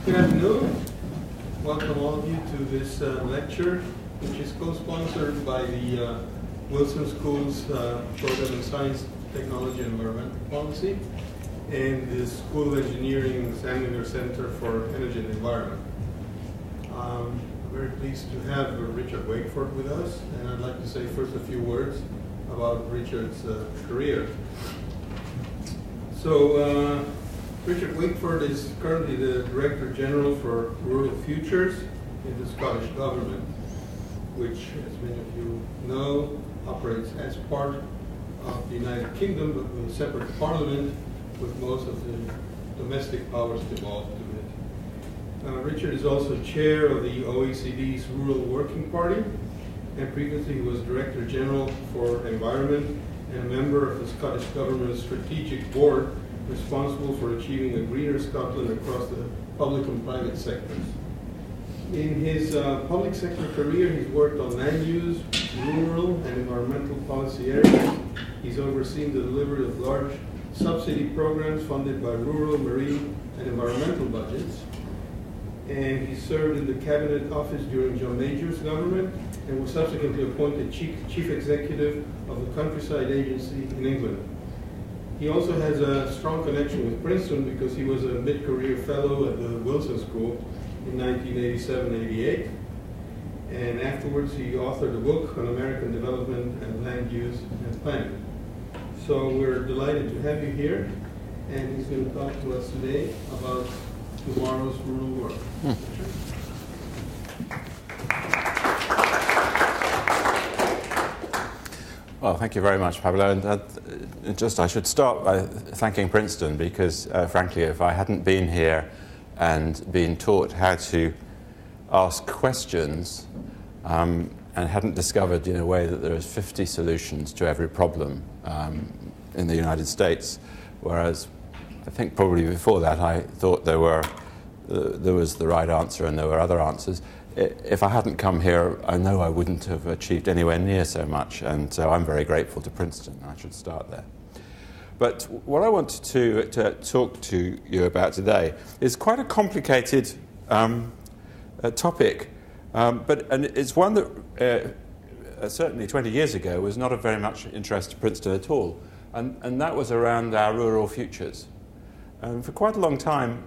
Good afternoon. Welcome all of you to this lecture, which is co-sponsored by the Wilson School's Program in Science, Technology, and Environmental Policy, and the School of Engineering Sandlinger Center for Energy and Environment. I'm very pleased to have Richard Wakeford with us, and I'd like to say first a few words about Richard's career. So, Richard Wakeford is currently the Director General for Rural Futures in the Scottish Government, which, as many of you know, operates as part of the United Kingdom, but with a separate parliament, with most of the domestic powers devolved to it. Richard is also chair of the OECD's Rural Working Party, and previously he was Director General for Environment and a member of the Scottish Government's Strategic Board, responsible for achieving a greener Scotland across the public and private sectors. In his public sector career, he's worked on land use, rural and environmental policy areas. He's overseen the delivery of large subsidy programs funded by rural, marine, and environmental budgets. And he served in the Cabinet Office during John Major's government and was subsequently appointed Chief Executive of the Countryside Agency in England. He also has a strong connection with Princeton because he was a mid-career fellow at the Wilson School in 1987-88. And afterwards he authored a book on American development and land use and planning. So we're delighted to have you here, and he's going to talk to us today about tomorrow's rural world. Well, thank you very much, Pablo. And I should start by thanking Princeton because, frankly, if I hadn't been here and been taught how to ask questions and hadn't discovered in a way that there is 50 solutions to every problem in the United States, whereas I think probably before that I thought there was the right answer and there were other answers. If I hadn't come here, I know I wouldn't have achieved anywhere near so much, and so I'm very grateful to Princeton. I should start there. But what I wanted to talk to you about today is quite a complicated topic, and it's one that certainly 20 years ago was not of very much interest to Princeton at all, and that was around our rural futures. And for quite a long time,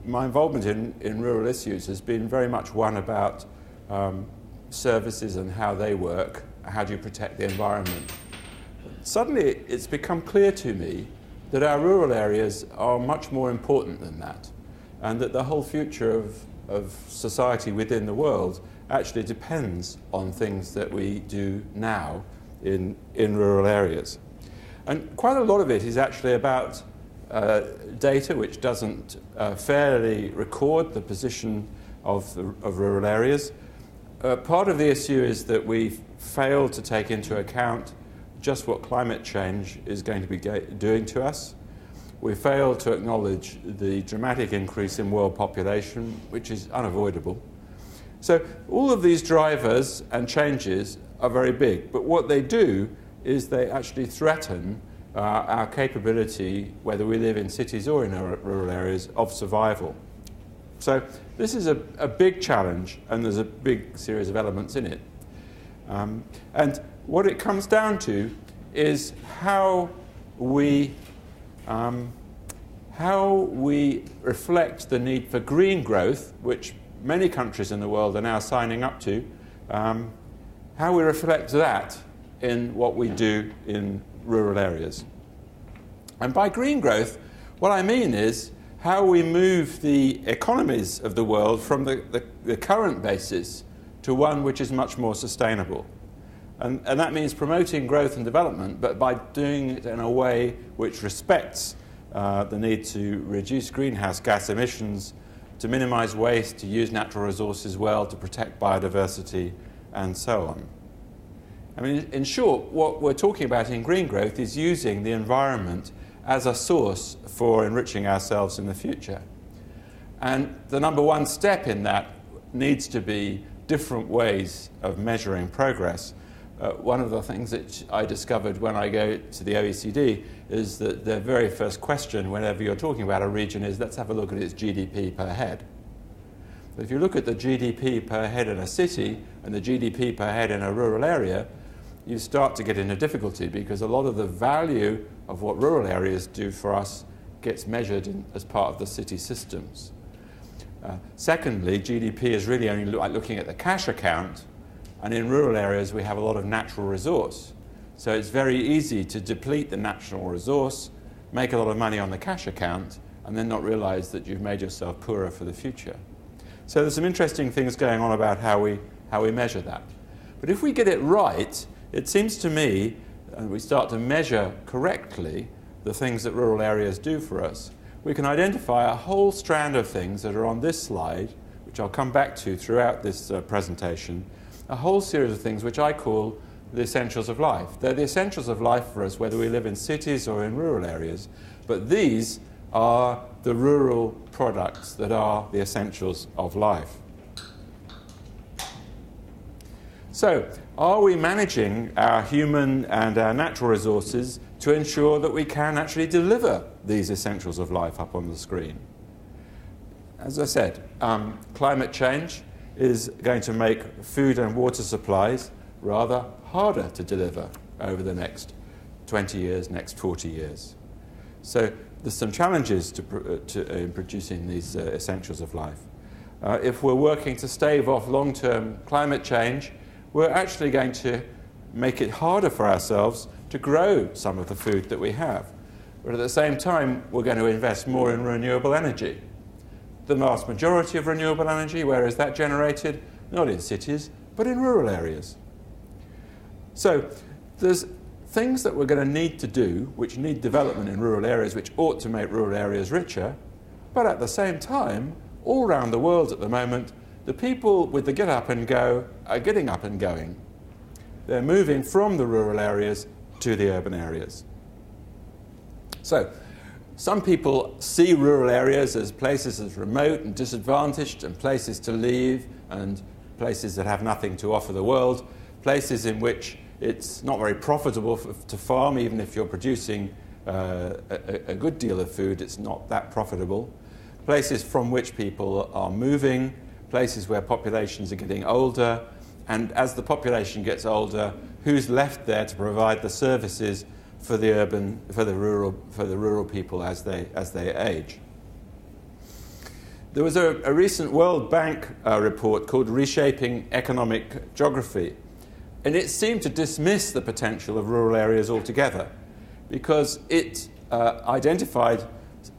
my involvement in rural issues has been very much one about services and how they work. How do you protect the environment? Suddenly it's become clear to me that our rural areas are much more important than that, and that the whole future of society within the world actually depends on things that we do now in rural areas. And quite a lot of it is actually about data which doesn't fairly record the position of rural areas. Part of the issue is that we fail to take into account just what climate change is going to be doing to us. We fail to acknowledge the dramatic increase in world population, which is unavoidable. So all of these drivers and changes are very big, but what they do is they actually threaten our capability, whether we live in cities or in rural areas, of survival. So this is a big challenge, and there's a big series of elements in it. And what it comes down to is how we reflect the need for green growth, which many countries in the world are now signing up to, how we reflect that in what we do in rural areas. And by green growth, what I mean is how we move the economies of the world from the current basis to one which is much more sustainable. And that means promoting growth and development, but by doing it in a way which respects the need to reduce greenhouse gas emissions, to minimize waste, to use natural resources well, to protect biodiversity, and so on. I mean, in short, what we're talking about in green growth is using the environment as a source for enriching ourselves in the future. And the number one step in that needs to be different ways of measuring progress. one of the things that I discovered when I go to the OECD is that their very first question whenever you're talking about a region is, let's have a look at its GDP per head. But if you look at the GDP per head in a city and the GDP per head in a rural area, you start to get into difficulty, because a lot of the value of what rural areas do for us gets measured as part of the city systems. Secondly, GDP is really only like looking at the cash account, and in rural areas we have a lot of natural resource. So it's very easy to deplete the natural resource, make a lot of money on the cash account, and then not realize that you've made yourself poorer for the future. So there's some interesting things going on about how we measure that. But if we get it right, it seems to me, and we start to measure correctly the things that rural areas do for us, we can identify a whole strand of things that are on this slide, which I'll come back to throughout this presentation, a whole series of things which I call the essentials of life. They're the essentials of life for us, whether we live in cities or in rural areas, but these are the rural products that are the essentials of life. So, are we managing our human and our natural resources to ensure that we can actually deliver these essentials of life up on the screen? As I said, climate change is going to make food and water supplies rather harder to deliver over the next 20 years, next 40 years. So there's some challenges in producing these essentials of life. If we're working to stave off long-term climate change, we're actually going to make it harder for ourselves to grow some of the food that we have. But at the same time, we're going to invest more in renewable energy. The vast majority of renewable energy, where is that generated? Not in cities, but in rural areas. So there's things that we're going to need to do, which need development in rural areas, which ought to make rural areas richer, but at the same time, all around the world at the moment, the people with the get up and go are getting up and going. They're moving from the rural areas to the urban areas. So, some people see rural areas as places as remote and disadvantaged, and places to leave, and places that have nothing to offer the world, places in which it's not very profitable to farm. Even if you're producing a good deal of food, it's not that profitable. Places from which people are moving, places where populations are getting older, and as the population gets older, who's left there to provide the services for the rural people as they age? There was a recent World Bank report called Reshaping Economic Geography, and it seemed to dismiss the potential of rural areas altogether, because it identified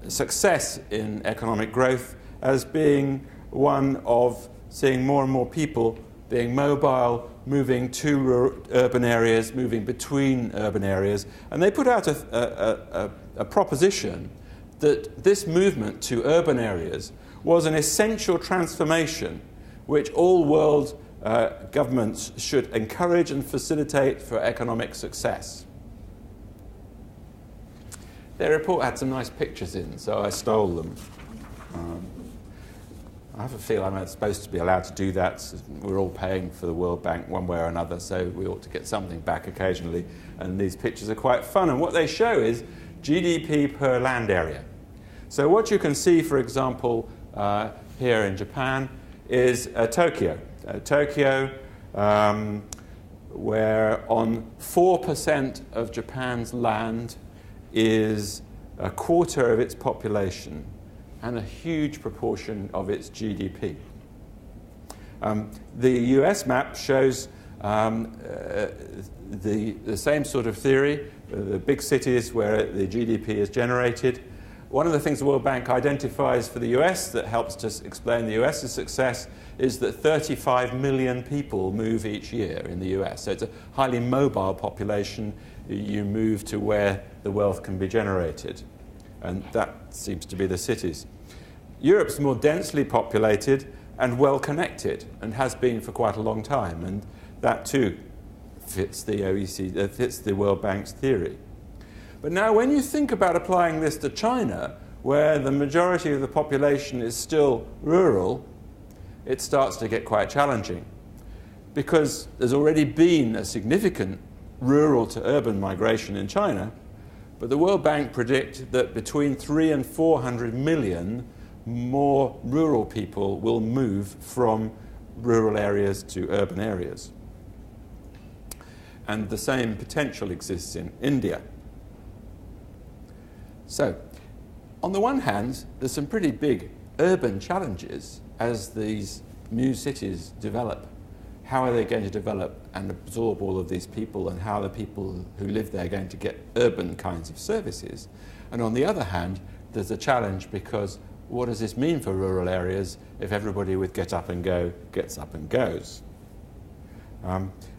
success in economic growth as being one of seeing more and more people being mobile, moving to urban areas, moving between urban areas. And they put out a proposition that this movement to urban areas was an essential transformation which all world governments should encourage and facilitate for economic success. Their report had some nice pictures in, so I stole them. I have a feel I'm supposed to be allowed to do that. We're all paying for the World Bank one way or another, so we ought to get something back occasionally. And these pictures are quite fun. And what they show is GDP per land area. So what you can see, for example, here in Japan is Tokyo. Tokyo, where on 4% of Japan's land is a quarter of its population and a huge proportion of its GDP. The US map shows the same sort of theory, the big cities where the GDP is generated. One of the things the World Bank identifies for the US that helps to explain the US's success is that 35 million people move each year in the US. So it's a highly mobile population. You move to where the wealth can be generated. And that seems to be the cities. Europe's more densely populated and well connected, and has been for quite a long time, and that too fits the OECD, fits the World Bank's theory. But now when you think about applying this to China, where the majority of the population is still rural, it starts to get quite challenging. because there's already been a significant rural to urban migration in China, but the World Bank predict that between 300 and 400 million more rural people will move from rural areas to urban areas. And the same potential exists in India. So, on the one hand, there's some pretty big urban challenges as these new cities develop. How are they going to develop and absorb all of these people, and how are the people who live there going to get urban kinds of services? And on the other hand, there's a challenge, because what does this mean for rural areas if everybody with get up and go gets up and goes?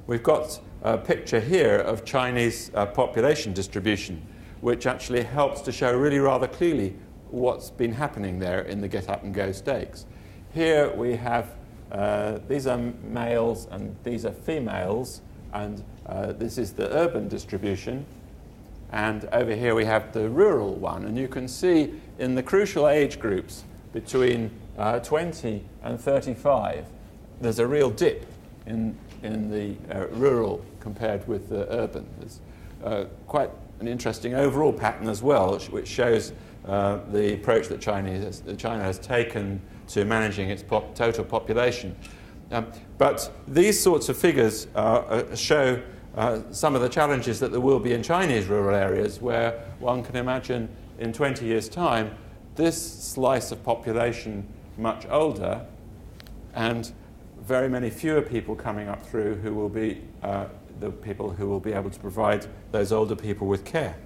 We've got a picture here of Chinese population distribution, which actually helps to show really rather clearly what's been happening there in the get up and go stakes. Here we have, these are males and these are females, and this is the urban distribution. And over here we have the rural one, and you can see in the crucial age groups between 20 and 35, there's a real dip in the rural compared with the urban. There's quite an interesting overall pattern as well, which shows the approach that China has taken to managing its total population. But these sorts of figures show some of the challenges that there will be in Chinese rural areas, where one can imagine in 20 years' time this slice of population much older and very many fewer people coming up through who will be the people who will be able to provide those older people with care.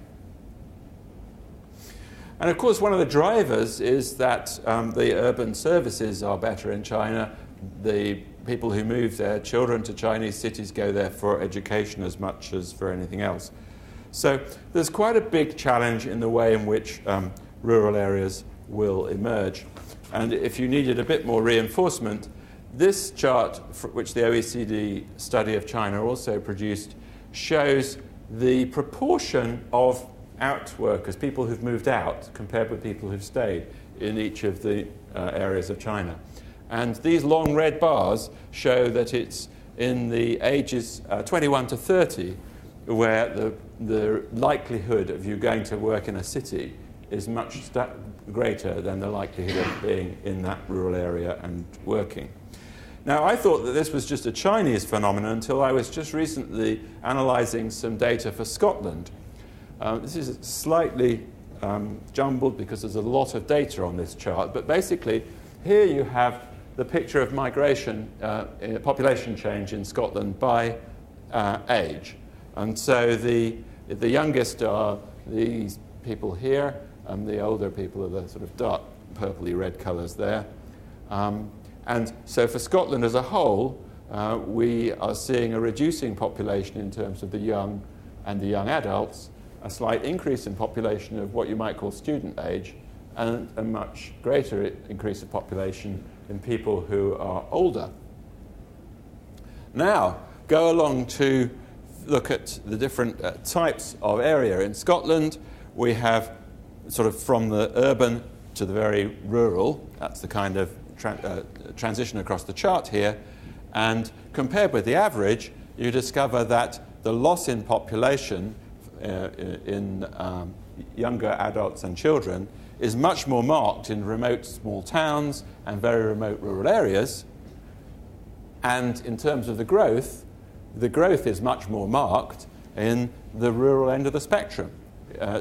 And of course, one of the drivers is that the urban services are better in China. The people who move their children to Chinese cities go there for education as much as for anything else. So there's quite a big challenge in the way in which rural areas will emerge. And if you needed a bit more reinforcement, this chart, which the OECD study of China also produced, shows the proportion of out workers, people who've moved out, compared with people who've stayed in each of the areas of China. And these long red bars show that it's in the ages 21 to 30 where the likelihood of you going to work in a city is much greater than the likelihood of being in that rural area and working. Now, I thought that this was just a Chinese phenomenon until I was just recently analysing some data for Scotland. This is slightly jumbled because there's a lot of data on this chart, but basically here you have the picture of migration, population change in Scotland by age. And so the youngest are these people here, and the older people are the sort of dark purpley red colours there. And so for Scotland as a whole, we are seeing a reducing population in terms of the young and the young adults, a slight increase in population of what you might call student age, and a much greater increase of population in people who are older. Now, go along to look at the different types of area. In Scotland, we have sort of from the urban to the very rural. That's the kind of transition across the chart here. And compared with the average, you discover that the loss in population in younger adults and children is much more marked in remote small towns and very remote rural areas. And in terms of the growth is much more marked in the rural end of the spectrum.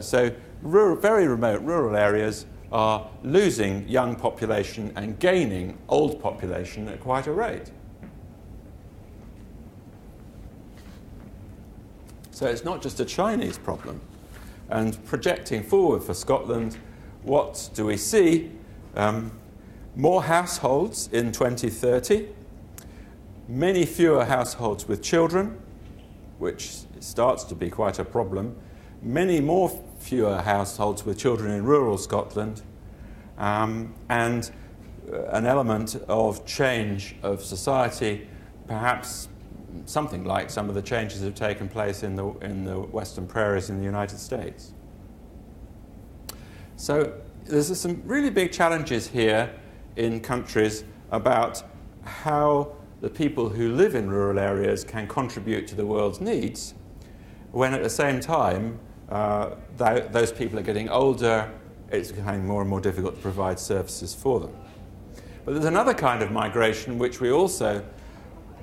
So very remote rural areas are losing young population and gaining old population at quite a rate. So it's not just a Chinese problem. And projecting forward for Scotland, what do we see? More households in 2030, many fewer households with children, which starts to be quite a problem, many fewer households with children in rural Scotland, and an element of change of society, perhaps something like some of the changes that have taken place in the western prairies in the United States. So there's some really big challenges here in countries about how the people who live in rural areas can contribute to the world's needs, when at the same time those people are getting older, it's becoming more and more difficult to provide services for them. But there's another kind of migration which we also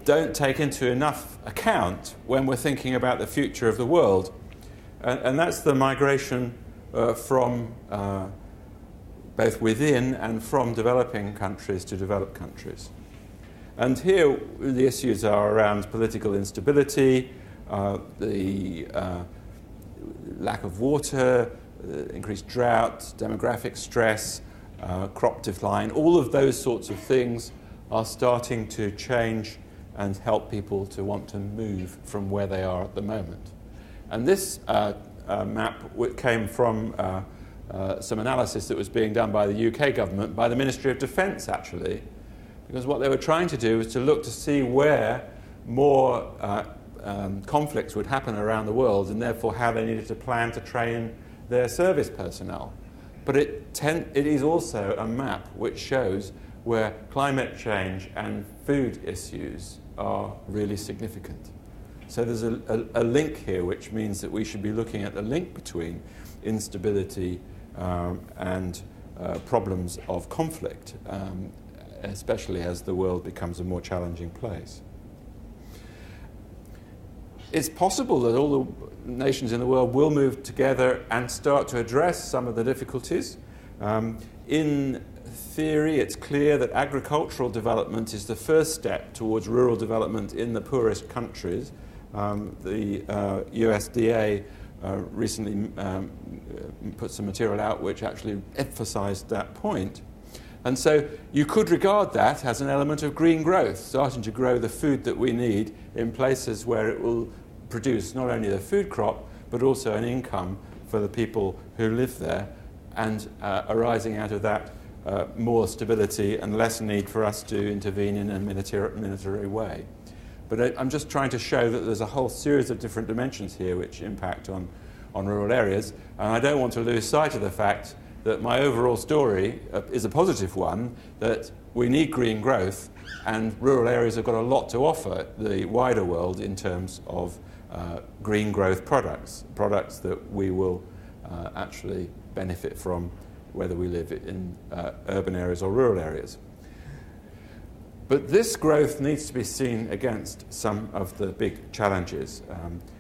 don't take into enough account when we're thinking about the future of the world, and that's the migration from both within and from developing countries to developed countries. And here the issues are around political instability, the lack of water, increased drought, demographic stress, crop decline. All of those sorts of things are starting to change and help people to want to move from where they are at the moment. And this map came from some analysis that was being done by the UK government, by the Ministry of Defence actually, because what they were trying to do was to look to see where more conflicts would happen around the world, and therefore how they needed to plan to train their service personnel. But it is also a map which shows where climate change and food issues are really significant. So there's a link here, which means that we should be looking at the link between instability and problems of conflict, especially as the world becomes a more challenging place. It's possible that all the nations in the world will move together and start to address some of the difficulties. In theory, it's clear that agricultural development is the first step towards rural development in the poorest countries. The USDA recently put some material out which actually emphasized that point. And so you could regard that as an element of green growth, starting to grow the food that we need in places where it will produce not only the food crop, but also an income for the people who live there, and arising out of that more stability and less need for us to intervene in a military way. But I'm just trying to show that there's a whole series of different dimensions here which impact on rural areas, and I don't want to lose sight of the fact that my overall story is a positive one, that we need green growth, and rural areas have got a lot to offer the wider world in terms of green growth products that we will actually benefit from, whether we live in urban areas or rural areas. But this growth needs to be seen against some of the big challenges.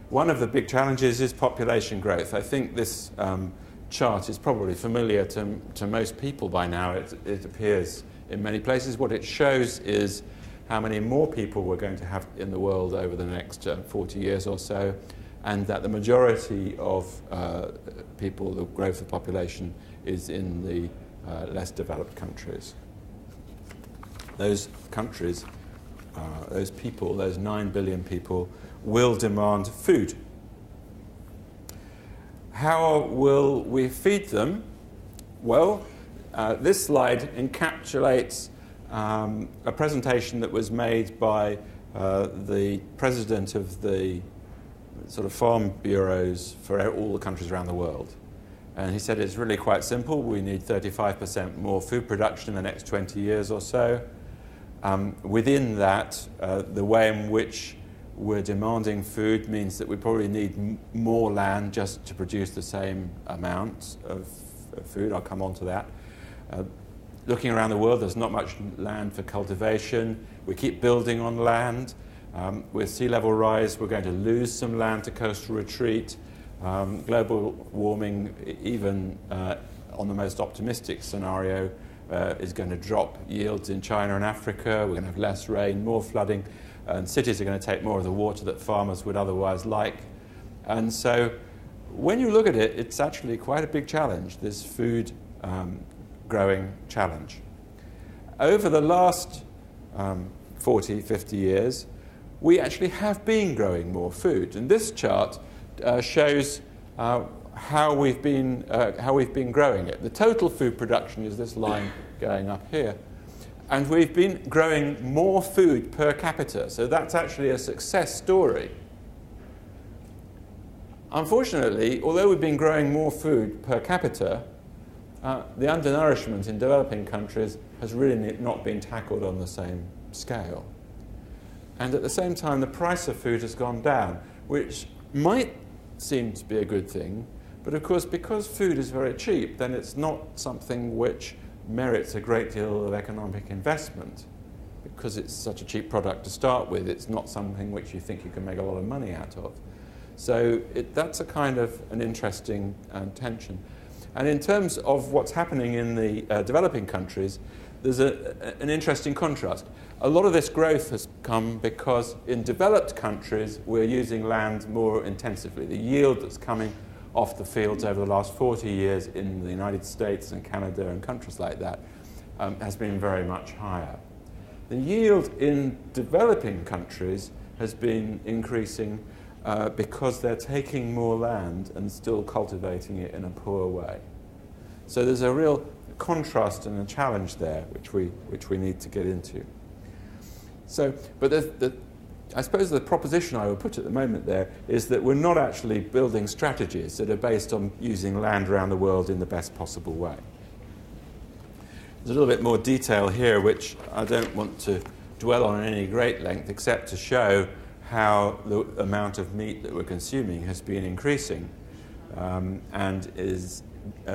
One of the big challenges is population growth. I think this chart is probably familiar to most people by now. It appears in many places. What it shows is how many more people we're going to have in the world over the next 40 years or so, and that the majority of people, the growth of population, is in the less developed countries. Those countries, those people, those 9 billion people, will demand food. How will we feed them? Well, this slide encapsulates a presentation that was made by the president of the sort of farm bureaus for all the countries around the world. And he said it's really quite simple. We need 35% more food production in the next 20 years or so. Within that, the way in which we're demanding food means that we probably need more land just to produce the same amount of food. I'll come on to that. Looking around the world, there's not much land for cultivation. We keep building on land. With sea level rise, we're going to lose some land to coastal retreat. Global warming, even on the most optimistic scenario, is going to drop yields in China and Africa. We're going to have less rain, more flooding, and cities are going to take more of the water that farmers would otherwise like. And so when you look at it, it's actually quite a big challenge, this food growing challenge. Over the last 40, 50 years, we actually have been growing more food. And this chart shows how we've been growing it. The total food production is this line going up here. And we've been growing more food per capita. So that's actually a success story. Unfortunately, although we've been growing more food per capita, the undernourishment in developing countries has really not been tackled on the same scale. and at the same time the price of food has gone down, which might seem to be a good thing, but of course because food is very cheap, then it's not something which merits a great deal of economic investment. Because it's such a cheap product to start with, it's not something which you think you can make a lot of money out of. So that's a kind of an interesting tension. And in terms of what's happening in the developing countries, there's an interesting contrast. A lot of this growth has come because in developed countries we're using land more intensively. The yield that's coming off the fields over the last 40 years in the United States and Canada and countries like that has been very much higher. The yield in developing countries has been increasing because they're taking more land and still cultivating it in a poor way. So there's a real contrast and a challenge there which we need to get into. So, but I suppose the proposition I would put at the moment there is that we're not actually building strategies that are based on using land around the world in the best possible way. There's a little bit more detail here which I don't want to dwell on in any great length except to show how the amount of meat that we're consuming has been increasing and is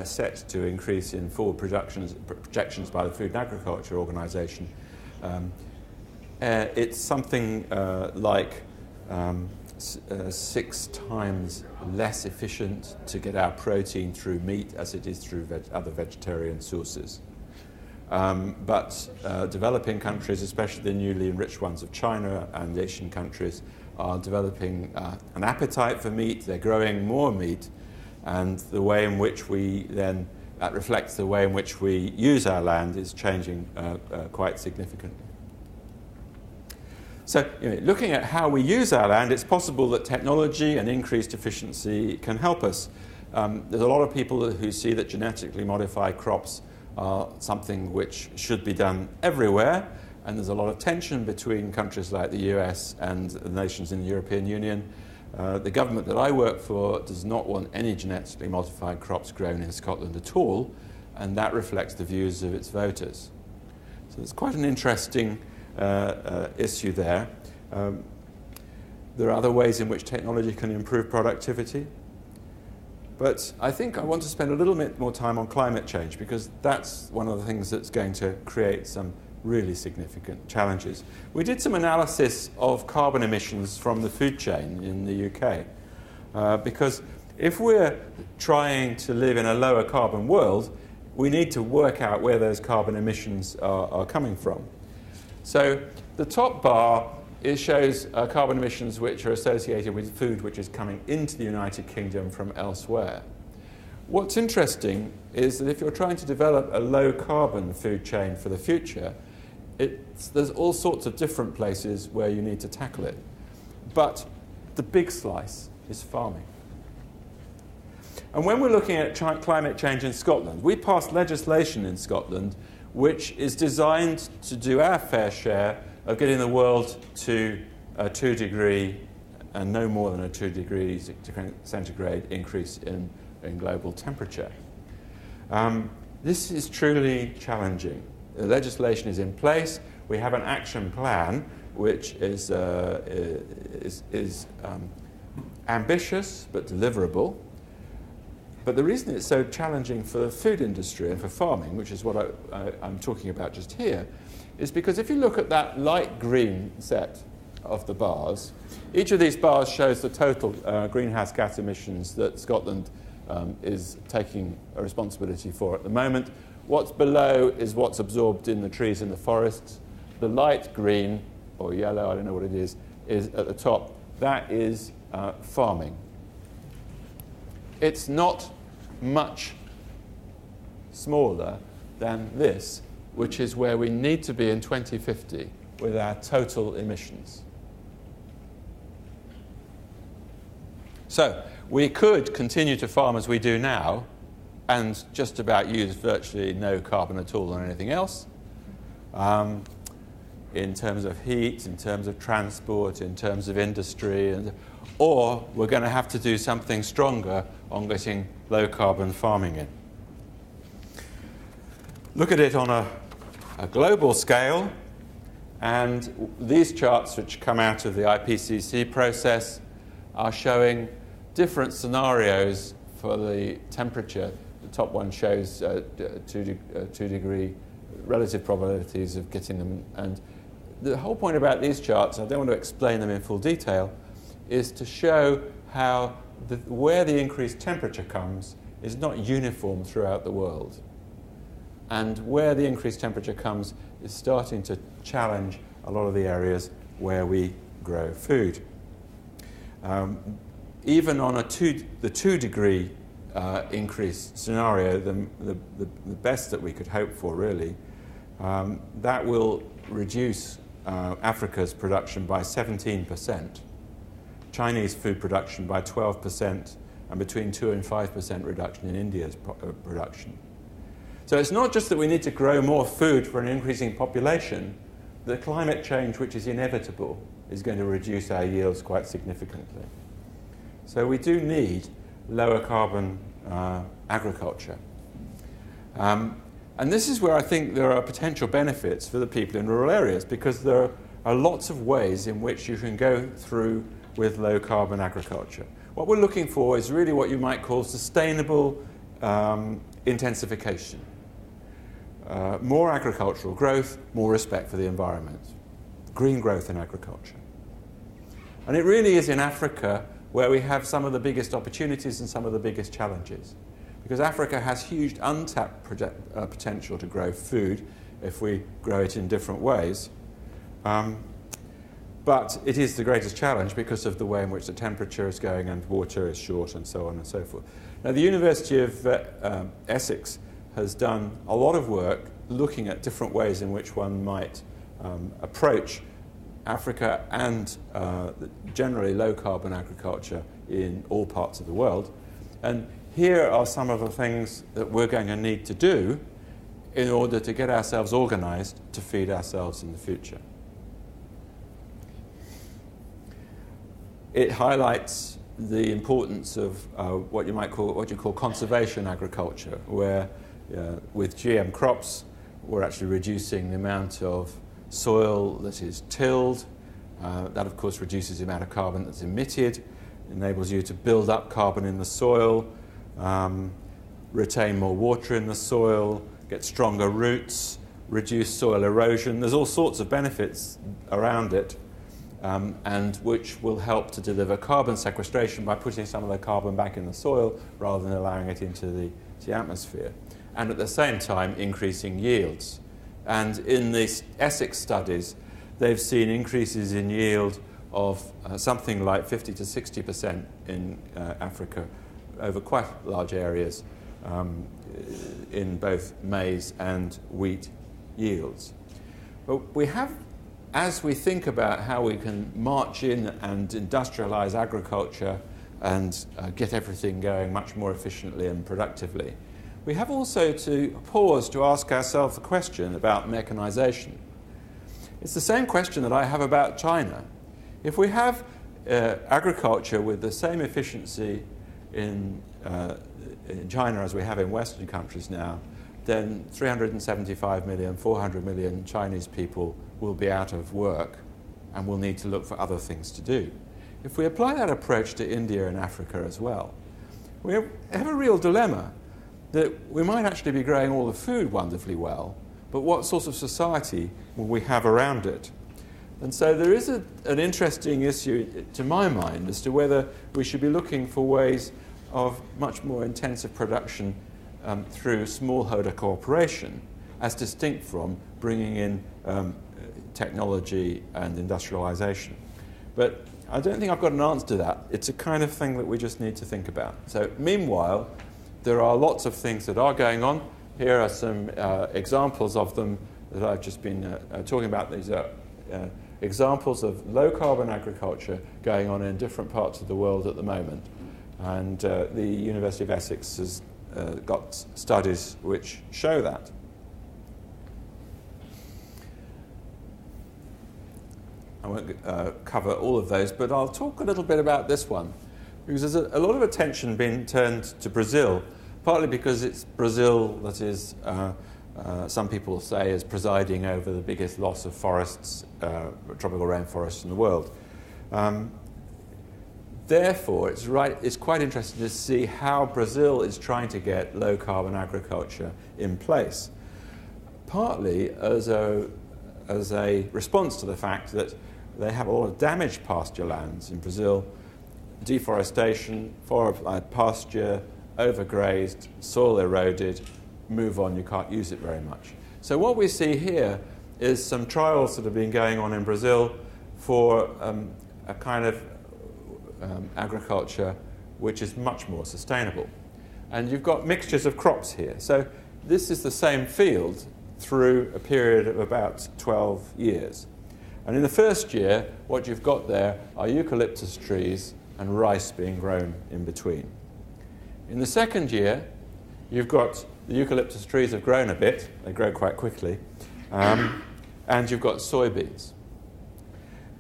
set to increase in forward projections by the Food and Agriculture Organization. It's something like 6 times less efficient to get our protein through meat as it is through other vegetarian sources. But developing countries, especially the newly enriched ones of China and Asian countries, are developing an appetite for meat. They're growing more meat, and the way in which that reflects the way in which we use our land is changing quite significantly. So, looking at how we use our land, it's possible that technology and increased efficiency can help us. There's a lot of people who see that genetically modified crops are something which should be done everywhere, and there's a lot of tension between countries like the US and the nations in the European Union. The government that I work for does not want any genetically modified crops grown in Scotland at all, and that reflects the views of its voters. So there's quite an interesting issue there. There are other ways in which technology can improve productivity. But I think I want to spend a little bit more time on climate change because that's one of the things that's going to create some really significant challenges. We did some analysis of carbon emissions from the food chain in the UK because if we're trying to live in a lower carbon world, we need to work out where those carbon emissions are coming from. So the top bar shows carbon emissions which are associated with food which is coming into the United Kingdom from elsewhere. What's interesting is that if you're trying to develop a low-carbon food chain for the future, there's all sorts of different places where you need to tackle it. But the big slice is farming. And when we're looking at climate change in Scotland, we passed legislation in Scotland which is designed to do our fair share of getting the world to a 2 degree and no more than a 2 degrees centigrade increase in global temperature. This is truly challenging. The legislation is in place. We have an action plan which is ambitious but deliverable. But the reason it's so challenging for the food industry and for farming, which is what I'm talking about just here, is because if you look at that light green set of the bars, each of these bars shows the total greenhouse gas emissions that Scotland is taking a responsibility for at the moment. What's below is what's absorbed in the trees in the forests. The light green, or yellow, I don't know what it is at the top. That is farming. It's not much smaller than this, which is where we need to be in 2050 with our total emissions. So we could continue to farm as we do now and just about use virtually no carbon at all on anything else in terms of heat, in terms of transport, in terms of industry, or we're going to have to do something stronger on getting low-carbon farming in. Look at it on a global scale. And these charts, which come out of the IPCC process, are showing different scenarios for the temperature. The top one shows 2-degree relative probabilities of getting them. And the whole point about these charts, I don't want to explain them in full detail, is to show how where the increased temperature comes is not uniform throughout the world. And where the increased temperature comes is starting to challenge a lot of the areas where we grow food. Even on the 2-degree increase scenario, the best that we could hope for, really, that will reduce Africa's production by 17%, Chinese food production by 12%, and between 2 and 5% reduction in India's production. So it's not just that we need to grow more food for an increasing population. The climate change, which is inevitable, is going to reduce our yields quite significantly. So we do need lower carbon agriculture. And this is where I think there are potential benefits for the people in rural areas, because there are lots of ways in which you can go through with low carbon agriculture. What we're looking for is really what you might call sustainable intensification. More agricultural growth, more respect for the environment. Green growth in agriculture. And it really is in Africa where we have some of the biggest opportunities and some of the biggest challenges. Because Africa has huge untapped potential to grow food if we grow it in different ways. But it is the greatest challenge because of the way in which the temperature is going and water is short and so on and so forth. Now, the University of Essex has done a lot of work looking at different ways in which one might approach Africa and generally low-carbon agriculture in all parts of the world. And here are some of the things that we're going to need to do in order to get ourselves organized to feed ourselves in the future. It highlights the importance of what you call conservation agriculture, where with GM crops, we're actually reducing the amount of soil that is tilled. That, of course, reduces the amount of carbon that's emitted, enables you to build up carbon in the soil, retain more water in the soil, get stronger roots, reduce soil erosion. There's all sorts of benefits around it, and which will help to deliver carbon sequestration by putting some of the carbon back in the soil rather than allowing it into the atmosphere, and at the same time increasing yields. And in the Essex studies, they've seen increases in yield of something like 50 to 60% in Africa over quite large areas in both maize and wheat yields. But we have, as we think about how we can march in and industrialize agriculture and get everything going much more efficiently and productively, we have also to pause to ask ourselves a question about mechanization. It's the same question that I have about China. If we have agriculture with the same efficiency in China as we have in Western countries now, then 375 million, 400 million Chinese people will be out of work and will need to look for other things to do. If we apply that approach to India and Africa as well, we have a real dilemma that we might actually be growing all the food wonderfully well, but what sort of society will we have around it? And so there is an interesting issue, to my mind, as to whether we should be looking for ways of much more intensive production through smallholder cooperation, as distinct from bringing in technology and industrialization. But I don't think I've got an answer to that. It's a kind of thing that we just need to think about. So meanwhile, there are lots of things that are going on. Here are some examples of them that I've just been talking about. These are examples of low-carbon agriculture going on in different parts of the world at the moment. And the University of Essex has got studies which show that. I won't cover all of those, but I'll talk a little bit about this one, because there's a lot of attention being turned to Brazil, partly because it's Brazil that is some people say is presiding over the biggest loss of forests, tropical rainforests in the world. Therefore, it's quite interesting to see how Brazil is trying to get low-carbon agriculture in place, partly as a response to the fact that they have a lot of damaged pasture lands in Brazil, deforestation, pasture, overgrazed, soil eroded, move on, you can't use it very much. So what we see here is some trials that have been going on in Brazil for a kind of agriculture which is much more sustainable. And you've got mixtures of crops here. So this is the same field through a period of about 12 years. And in the first year, what you've got there are eucalyptus trees and rice being grown in between. In the second year, you've got the eucalyptus trees have grown a bit, they grow quite quickly, and you've got soybeans.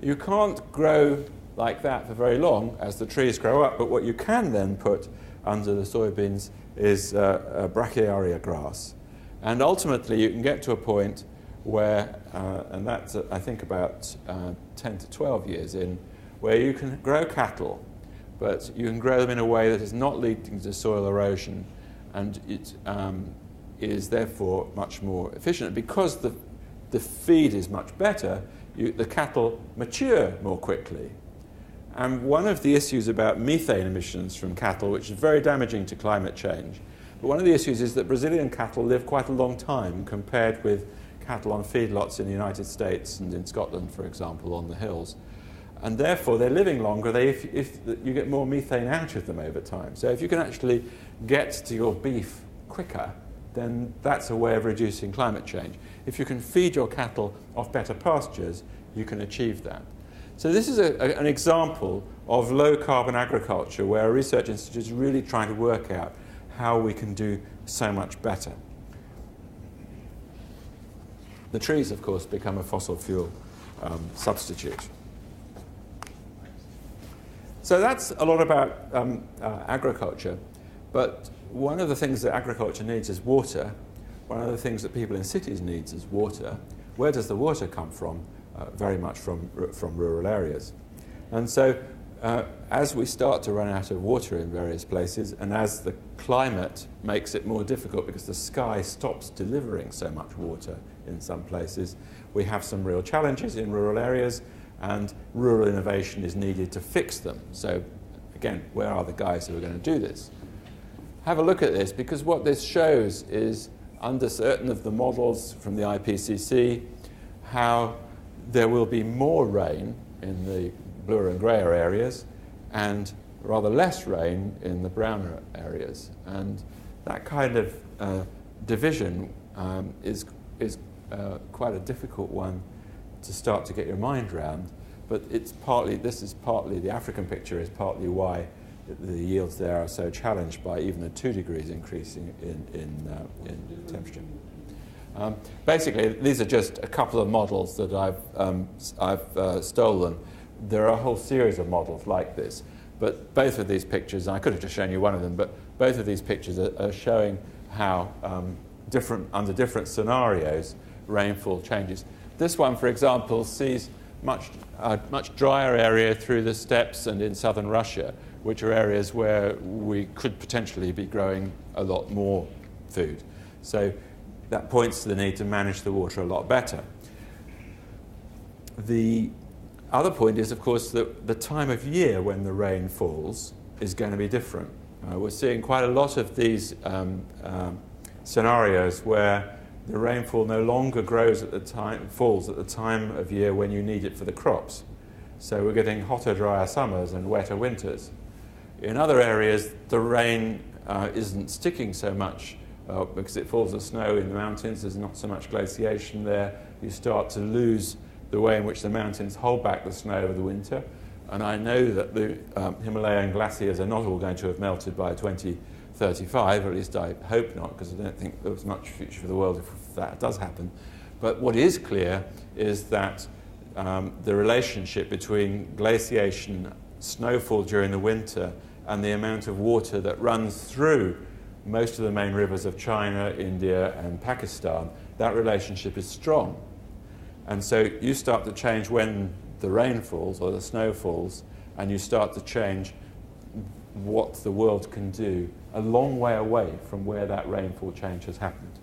You can't grow like that for very long as the trees grow up, but what you can then put under the soybeans is a brachiaria grass. And ultimately you can get to a point where, and that's I think about 10 to 12 years in, where you can grow cattle, but you can grow them in a way that is not leading to soil erosion, and it is therefore much more efficient. Because the feed is much better, the cattle mature more quickly. And one of the issues about methane emissions from cattle, which is very damaging to climate change, but one of the issues is that Brazilian cattle live quite a long time compared with cattle on feedlots in the United States and in Scotland, for example, on the hills. And therefore, they're living longer. If you get more methane out of them over time. So if you can actually get to your beef quicker, then that's a way of reducing climate change. If you can feed your cattle off better pastures, you can achieve that. So this is an example of low-carbon agriculture where a research institute is really trying to work out how we can do so much better. The trees, of course, become a fossil fuel substitute. So that's a lot about agriculture, but one of the things that agriculture needs is water. One of the things that people in cities need is water. Where does the water come from? Very much from rural areas. And so as we start to run out of water in various places, and as the climate makes it more difficult because the sky stops delivering so much water in some places, we have some real challenges in rural areas, and rural innovation is needed to fix them. So again, where are the guys who are going to do this? Have a look at this, because what this shows is, under certain of the models from the IPCC, how there will be more rain in the bluer and greyer areas and rather less rain in the browner areas. And that kind of division is quite a difficult one to start to get your mind around. But it's partly, the African picture is partly why the yields there are so challenged by even a 2 degrees increase in temperature. Basically, these are just a couple of models that I've stolen. There are a whole series of models like this, but both of these pictures, and I could have just shown you one of them, but both of these pictures are showing how under different scenarios, rainfall changes. This one, for example, sees much drier area through the steppes and in southern Russia, which are areas where we could potentially be growing a lot more food. So that points to the need to manage the water a lot better. The other point is, of course, that the time of year when the rain falls is going to be different. We're seeing quite a lot of these scenarios where the rainfall no longer falls at the time of year when you need it for the crops. So we're getting hotter, drier summers and wetter winters. In other areas, the rain isn't sticking so much because it falls as snow in the mountains. There's not so much glaciation there. You start to lose the way in which the mountains hold back the snow over the winter. And I know that the Himalayan glaciers are not all going to have melted by 2035, or at least I hope not, because I don't think there's much future for the world if that does happen. But what is clear is that the relationship between glaciation, snowfall during the winter, and the amount of water that runs through most of the main rivers of China, India, and Pakistan, that relationship is strong. And so you start to change when the rain falls or the snow falls, and you start to change what the world can do a long way away from where that rainfall change has happened.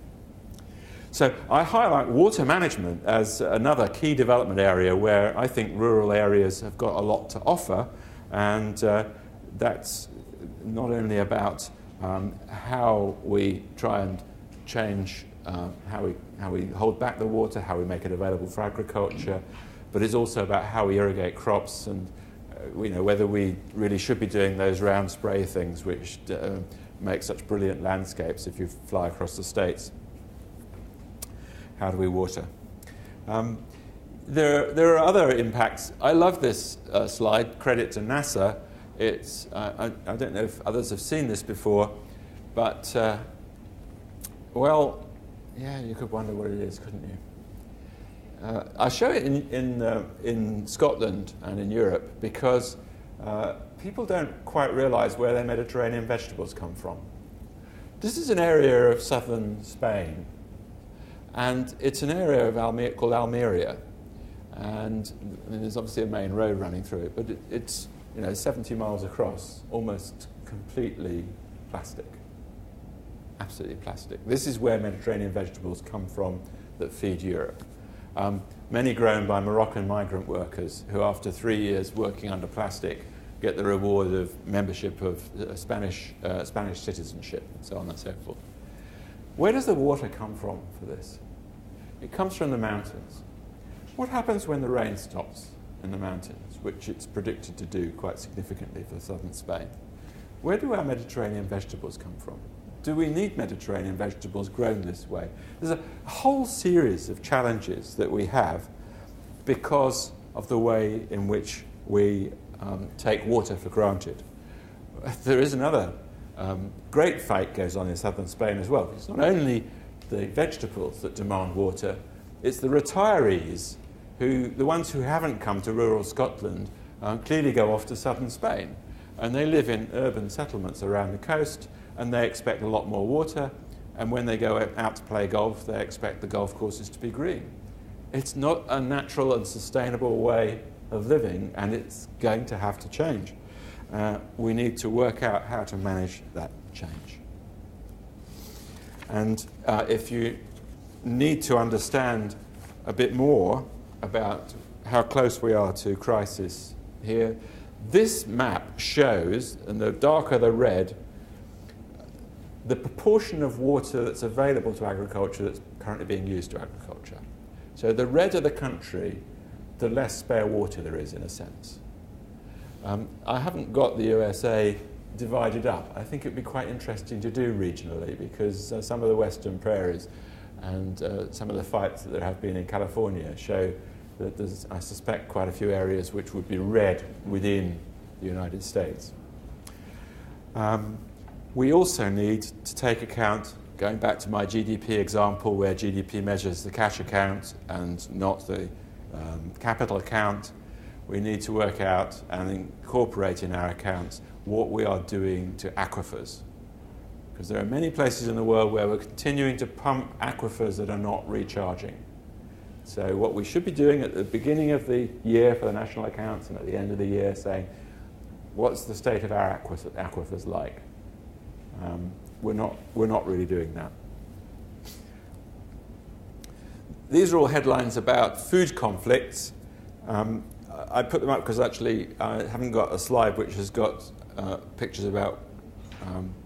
So I highlight water management as another key development area where I think rural areas have got a lot to offer, and that's not only about how we try and change how we hold back the water, how we make it available for agriculture, but it's also about how we irrigate crops and whether we really should be doing those round spray things which make such brilliant landscapes if you fly across the States. How do we water? There are other impacts. I love this slide, credit to NASA. It's, I don't know if others have seen this before, but, well, yeah, you could wonder what it is, couldn't you? I show it in Scotland and in Europe because people don't quite realise where their Mediterranean vegetables come from. This is an area of southern Spain, and it's an area of called Almeria, and there's obviously a main road running through it, but it's 70 miles across, almost completely plastic, absolutely plastic. This is where Mediterranean vegetables come from that feed Europe. Many grown by Moroccan migrant workers who, after 3 years working under plastic, get the reward of membership of Spanish citizenship, and so on and so forth. Where does the water come from for this? It comes from the mountains. What happens when the rain stops in the mountains, which it's predicted to do quite significantly for southern Spain? Where do our Mediterranean vegetables come from? Do we need Mediterranean vegetables grown this way? There's a whole series of challenges that we have because of the way in which we take water for granted. There is another great fight goes on in southern Spain as well. It's not only the vegetables that demand water, it's the retirees, the ones who haven't come to rural Scotland, clearly go off to southern Spain. And they live in urban settlements around the coast, and they expect a lot more water, and when they go out to play golf, they expect the golf courses to be green. It's not a natural and sustainable way of living, and it's going to have to change. We need to work out how to manage that change. And if you need to understand a bit more about how close we are to crisis here, this map shows, and the darker the red, the proportion of water that's available to agriculture that's currently being used to agriculture. So the redder the country, the less spare water there is, in a sense. I haven't got the USA divided up. I think it'd be quite interesting to do regionally, because some of the western prairies and some of the fights that there have been in California show that there's, I suspect, quite a few areas which would be red within the United States. We also need to take account, going back to my GDP example, where GDP measures the cash account and not the capital account, we need to work out and incorporate in our accounts what we are doing to aquifers. Because there are many places in the world where we're continuing to pump aquifers that are not recharging. So what we should be doing at the beginning of the year for the national accounts and at the end of the year, saying, what's the state of our aquifers like? We're not really doing that. These are all headlines about food conflicts. I put them up because actually I haven't got a slide which has got pictures about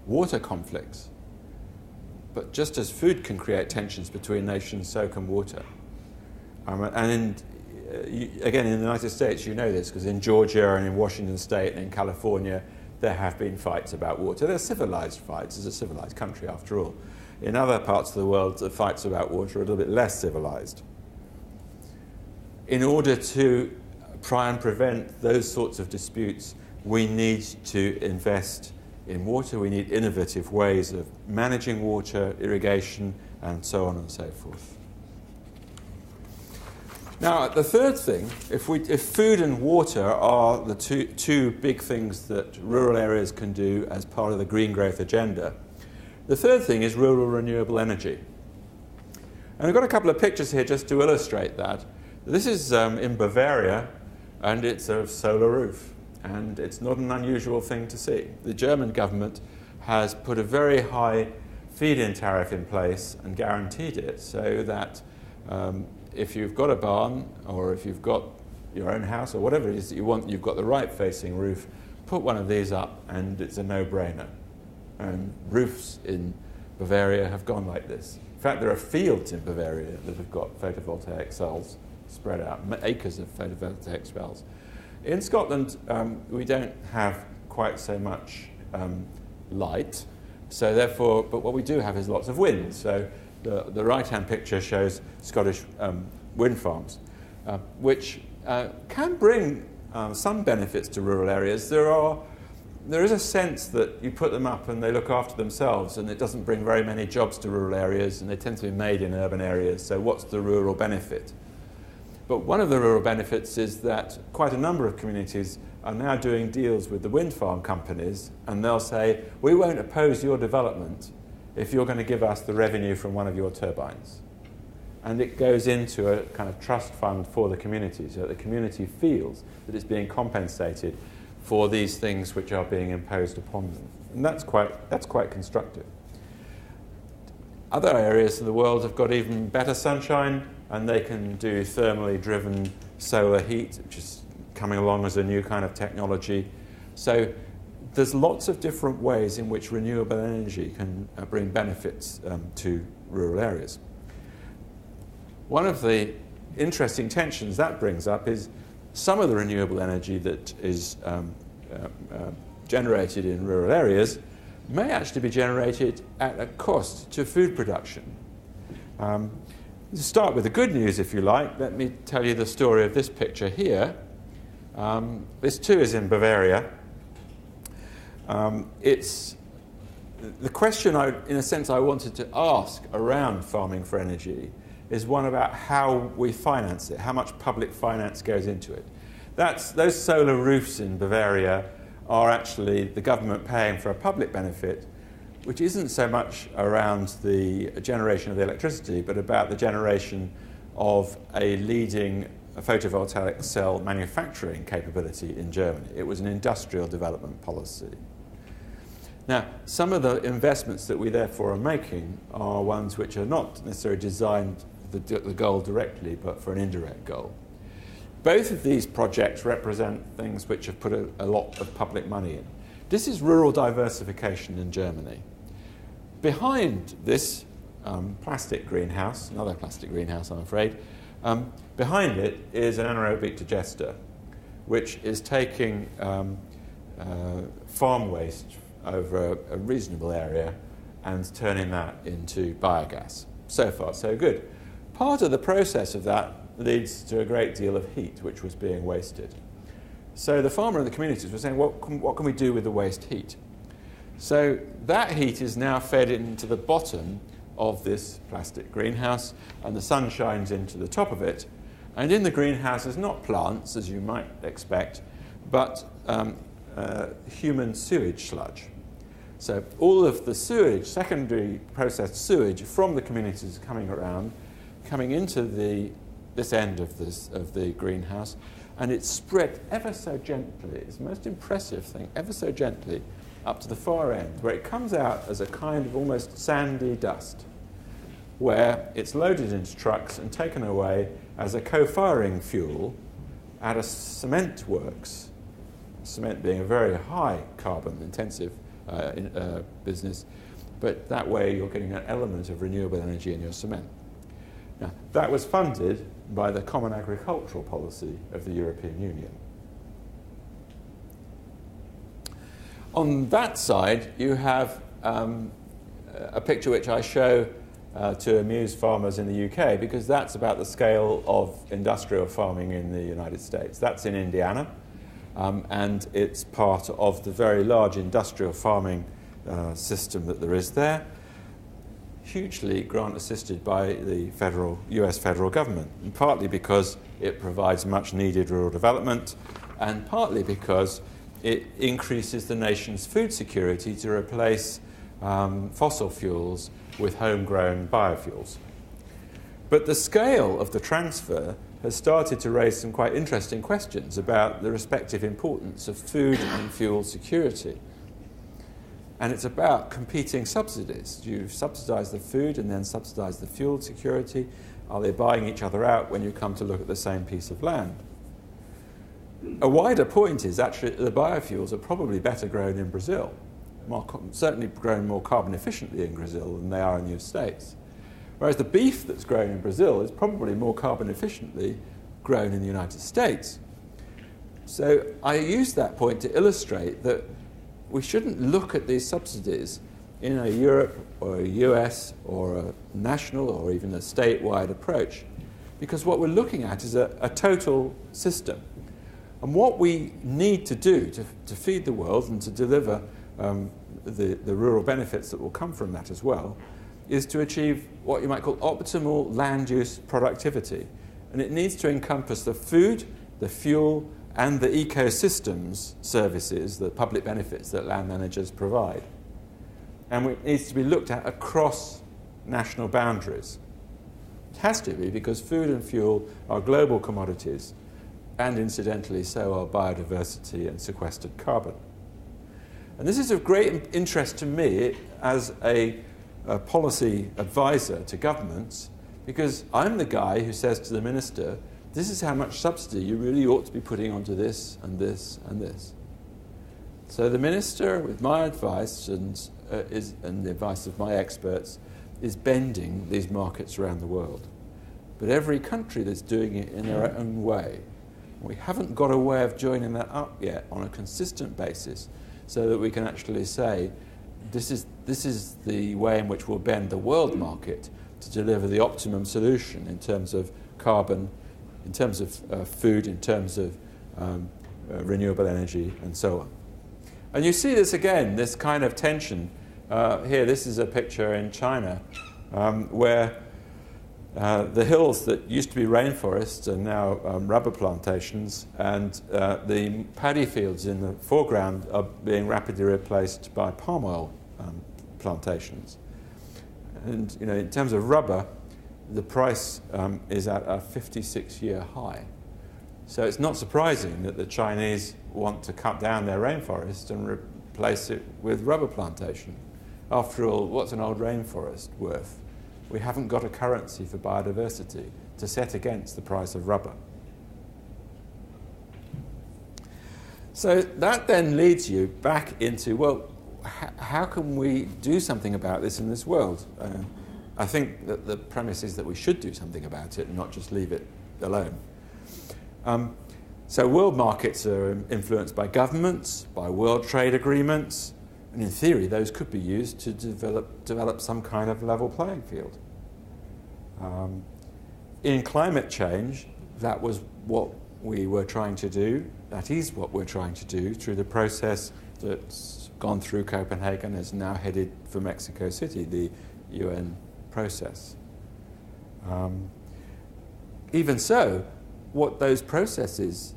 water conflicts. But just as food can create tensions between nations, so can water. And again, in the United States, you know this, because in Georgia and in Washington State and in California, there have been fights about water. They're civilized fights. It's a civilized country, after all. In other parts of the world, the fights about water are a little bit less civilized. In order to try and prevent those sorts of disputes, we need to invest in water. We need innovative ways of managing water, irrigation, and so on and so forth. Now, the third thing, if food and water are the two big things that rural areas can do as part of the green growth agenda, The third thing is rural renewable energy. And I've got a couple of pictures here just to illustrate that. This is in Bavaria, and it's a solar roof. And it's not an unusual thing to see. The German government has put a very high feed-in tariff in place and guaranteed it so that if you've got a barn or if you've got your own house or whatever it is that you want, you've got the right facing roof, put one of these up and it's a no-brainer. And roofs in Bavaria have gone like this. In fact, there are fields in Bavaria that have got photovoltaic cells spread out, acres of photovoltaic cells. In Scotland, we don't have quite so much light, so therefore, but what we do have is lots of wind. So the right-hand picture shows Scottish wind farms, which can bring some benefits to rural areas. There is a sense that you put them up and they look after themselves, and it doesn't bring very many jobs to rural areas, and they tend to be made in urban areas. So what's the rural benefit? But one of the rural benefits is that quite a number of communities are now doing deals with the wind farm companies, and they'll say, we won't oppose your development if you're going to give us the revenue from one of your turbines. And it goes into a kind of trust fund for the community, so that the community feels that it's being compensated for these things which are being imposed upon them. And that's quite constructive. Other areas of the world have got even better sunshine, and they can do thermally driven solar heat, which is coming along as a new kind of technology. So there's lots of different ways in which renewable energy can bring benefits to rural areas. One of the interesting tensions that brings up is some of the renewable energy that is generated in rural areas may actually be generated at a cost to food production. To start with the good news, if you like, let me tell you the story of this picture here. This too is in Bavaria. It's the question, in a sense, I wanted to ask around farming for energy is one about how we finance it, how much public finance goes into it. Those solar roofs in Bavaria are actually the government paying for a public benefit, which isn't so much around the generation of the electricity, but about the generation of a leading photovoltaic cell manufacturing capability in Germany. It was an industrial development policy. Now, some of the investments that we therefore are making are ones which are not necessarily designed for the goal directly, but for an indirect goal. Both of these projects represent things which have put a lot of public money in. This is rural diversification in Germany. Behind this plastic greenhouse, another plastic greenhouse I'm afraid, behind it is an anaerobic digester, which is taking farm waste over a reasonable area and turning that into biogas. So far, so good. Part of the process of that leads to a great deal of heat, which was being wasted. So the farmer and the communities were saying, what can we do with the waste heat? So that heat is now fed into the bottom of this plastic greenhouse, and the sun shines into the top of it. And in the greenhouse is not plants, as you might expect, but human sewage sludge. So all of the sewage, secondary processed sewage from the communities coming into this end of the greenhouse, and it's spread ever so gently. It's the most impressive thing, ever so gently, up to the far end, where it comes out as a kind of almost sandy dust, where it's loaded into trucks and taken away as a co-firing fuel at a cement works, cement being a very high carbon intensive business, but that way you're getting an element of renewable energy in your cement. Now, that was funded by the Common Agricultural Policy of the European Union. On that side, you have a picture which I show to amuse farmers in the UK, because that's about the scale of industrial farming in the United States. That's in Indiana, and it's part of the very large industrial farming system that there is there, hugely grant assisted by the US federal government, and partly because it provides much needed rural development, and partly because it increases the nation's food security to replace fossil fuels with homegrown biofuels. But the scale of the transfer has started to raise some quite interesting questions about the respective importance of food and fuel security. And it's about competing subsidies. Do you subsidise the food and then subsidise the fuel security? Are they buying each other out when you come to look at the same piece of land? A wider point is actually that the biofuels are probably better grown in Brazil, certainly grown more carbon efficiently in Brazil than they are in the United States. Whereas the beef that's grown in Brazil is probably more carbon efficiently grown in the United States. So I use that point to illustrate that we shouldn't look at these subsidies in a Europe or a US or a national or even a statewide approach, because what we're looking at is a total system. And what we need to do to feed the world and to deliver the rural benefits that will come from that as well is to achieve what you might call optimal land use productivity. And it needs to encompass the food, the fuel, and the ecosystems services, the public benefits that land managers provide. And it needs to be looked at across national boundaries. It has to be, because food and fuel are global commodities, and incidentally so are biodiversity and sequestered carbon. And this is of great interest to me as a policy advisor to governments, because I'm the guy who says to the minister, this is how much subsidy you really ought to be putting onto this and this and this. So the minister, with my advice and the advice of my experts, is bending these markets around the world. But every country that's doing it in their own way. We haven't got a way of joining that up yet on a consistent basis, so that we can actually say, this is the way in which we'll bend the world market to deliver the optimum solution in terms of carbon, in terms of food, in terms of renewable energy, and so on. And you see this again, this kind of tension. Here, this is a picture in China where the hills that used to be rainforests are now rubber plantations, and the paddy fields in the foreground are being rapidly replaced by palm oil plantations. And in terms of rubber, the price is at a 56-year high. So it's not surprising that the Chinese want to cut down their rainforest and replace it with rubber plantation. After all, what's an old rainforest worth? We haven't got a currency for biodiversity to set against the price of rubber. So that then leads you back into, well, how can we do something about this in this world? I think that the premise is that we should do something about it and not just leave it alone. So world markets are influenced by governments, by world trade agreements, and in theory those could be used to develop some kind of level playing field. In climate change, that was what we were trying to do. That is what we're trying to do through the process that's gone through Copenhagen, is now headed for Mexico City, the UN process. Even so, what those processes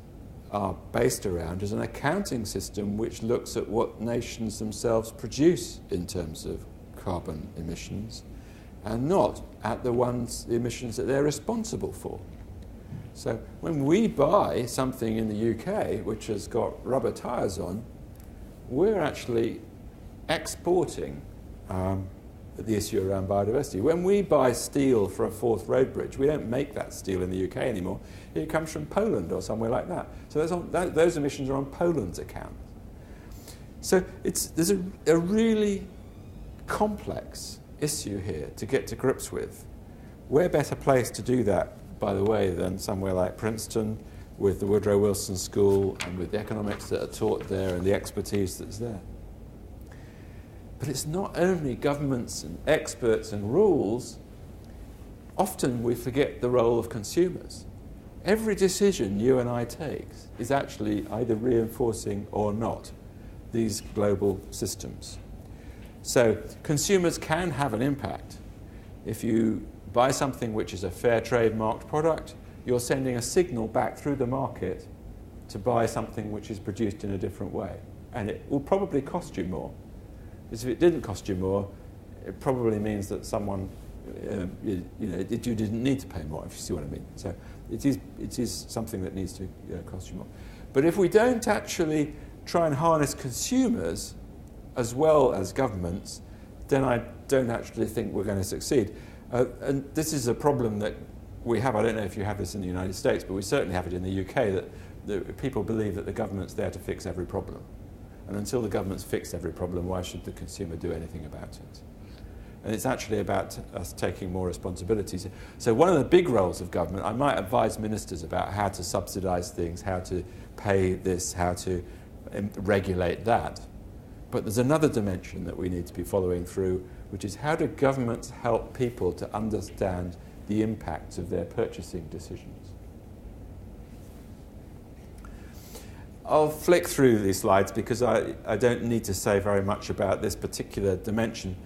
are based around is an accounting system which looks at what nations themselves produce in terms of carbon emissions, and not at the emissions that they're responsible for. So when we buy something in the UK which has got rubber tyres on, we're actually exporting the issue around biodiversity. When we buy steel for a Forth Road Bridge, we don't make that steel in the UK anymore. It comes from Poland or somewhere like that. So those emissions are on Poland's account. So there's a really complex issue here to get to grips with. We're better placed to do that, by the way, than somewhere like Princeton, with the Woodrow Wilson School and with the economics that are taught there and the expertise that's there. But it's not only governments and experts and rules. Often we forget the role of consumers. Every decision you and I take is actually either reinforcing or not these global systems. So consumers can have an impact. If you buy something which is a fair trade marked product, you're sending a signal back through the market to buy something which is produced in a different way. And it will probably cost you more, Because if it didn't cost you more, it probably means that someone, you didn't need to pay more, if you see what I mean. So it is something that needs to cost you more. But if we don't actually try and harness consumers as well as governments, then I don't actually think we're going to succeed. And this is a problem that we have. I don't know if you have this in the United States, but we certainly have it in the UK, that people believe that the government's there to fix every problem. And until the government's fixed every problem, why should the consumer do anything about it? And it's actually about us taking more responsibilities. So one of the big roles of government, I might advise ministers about how to subsidise things, how to pay this, how to regulate that. But there's another dimension that we need to be following through, which is how do governments help people to understand the impacts of their purchasing decisions? I'll flick through these slides because I don't need to say very much about this particular dimension,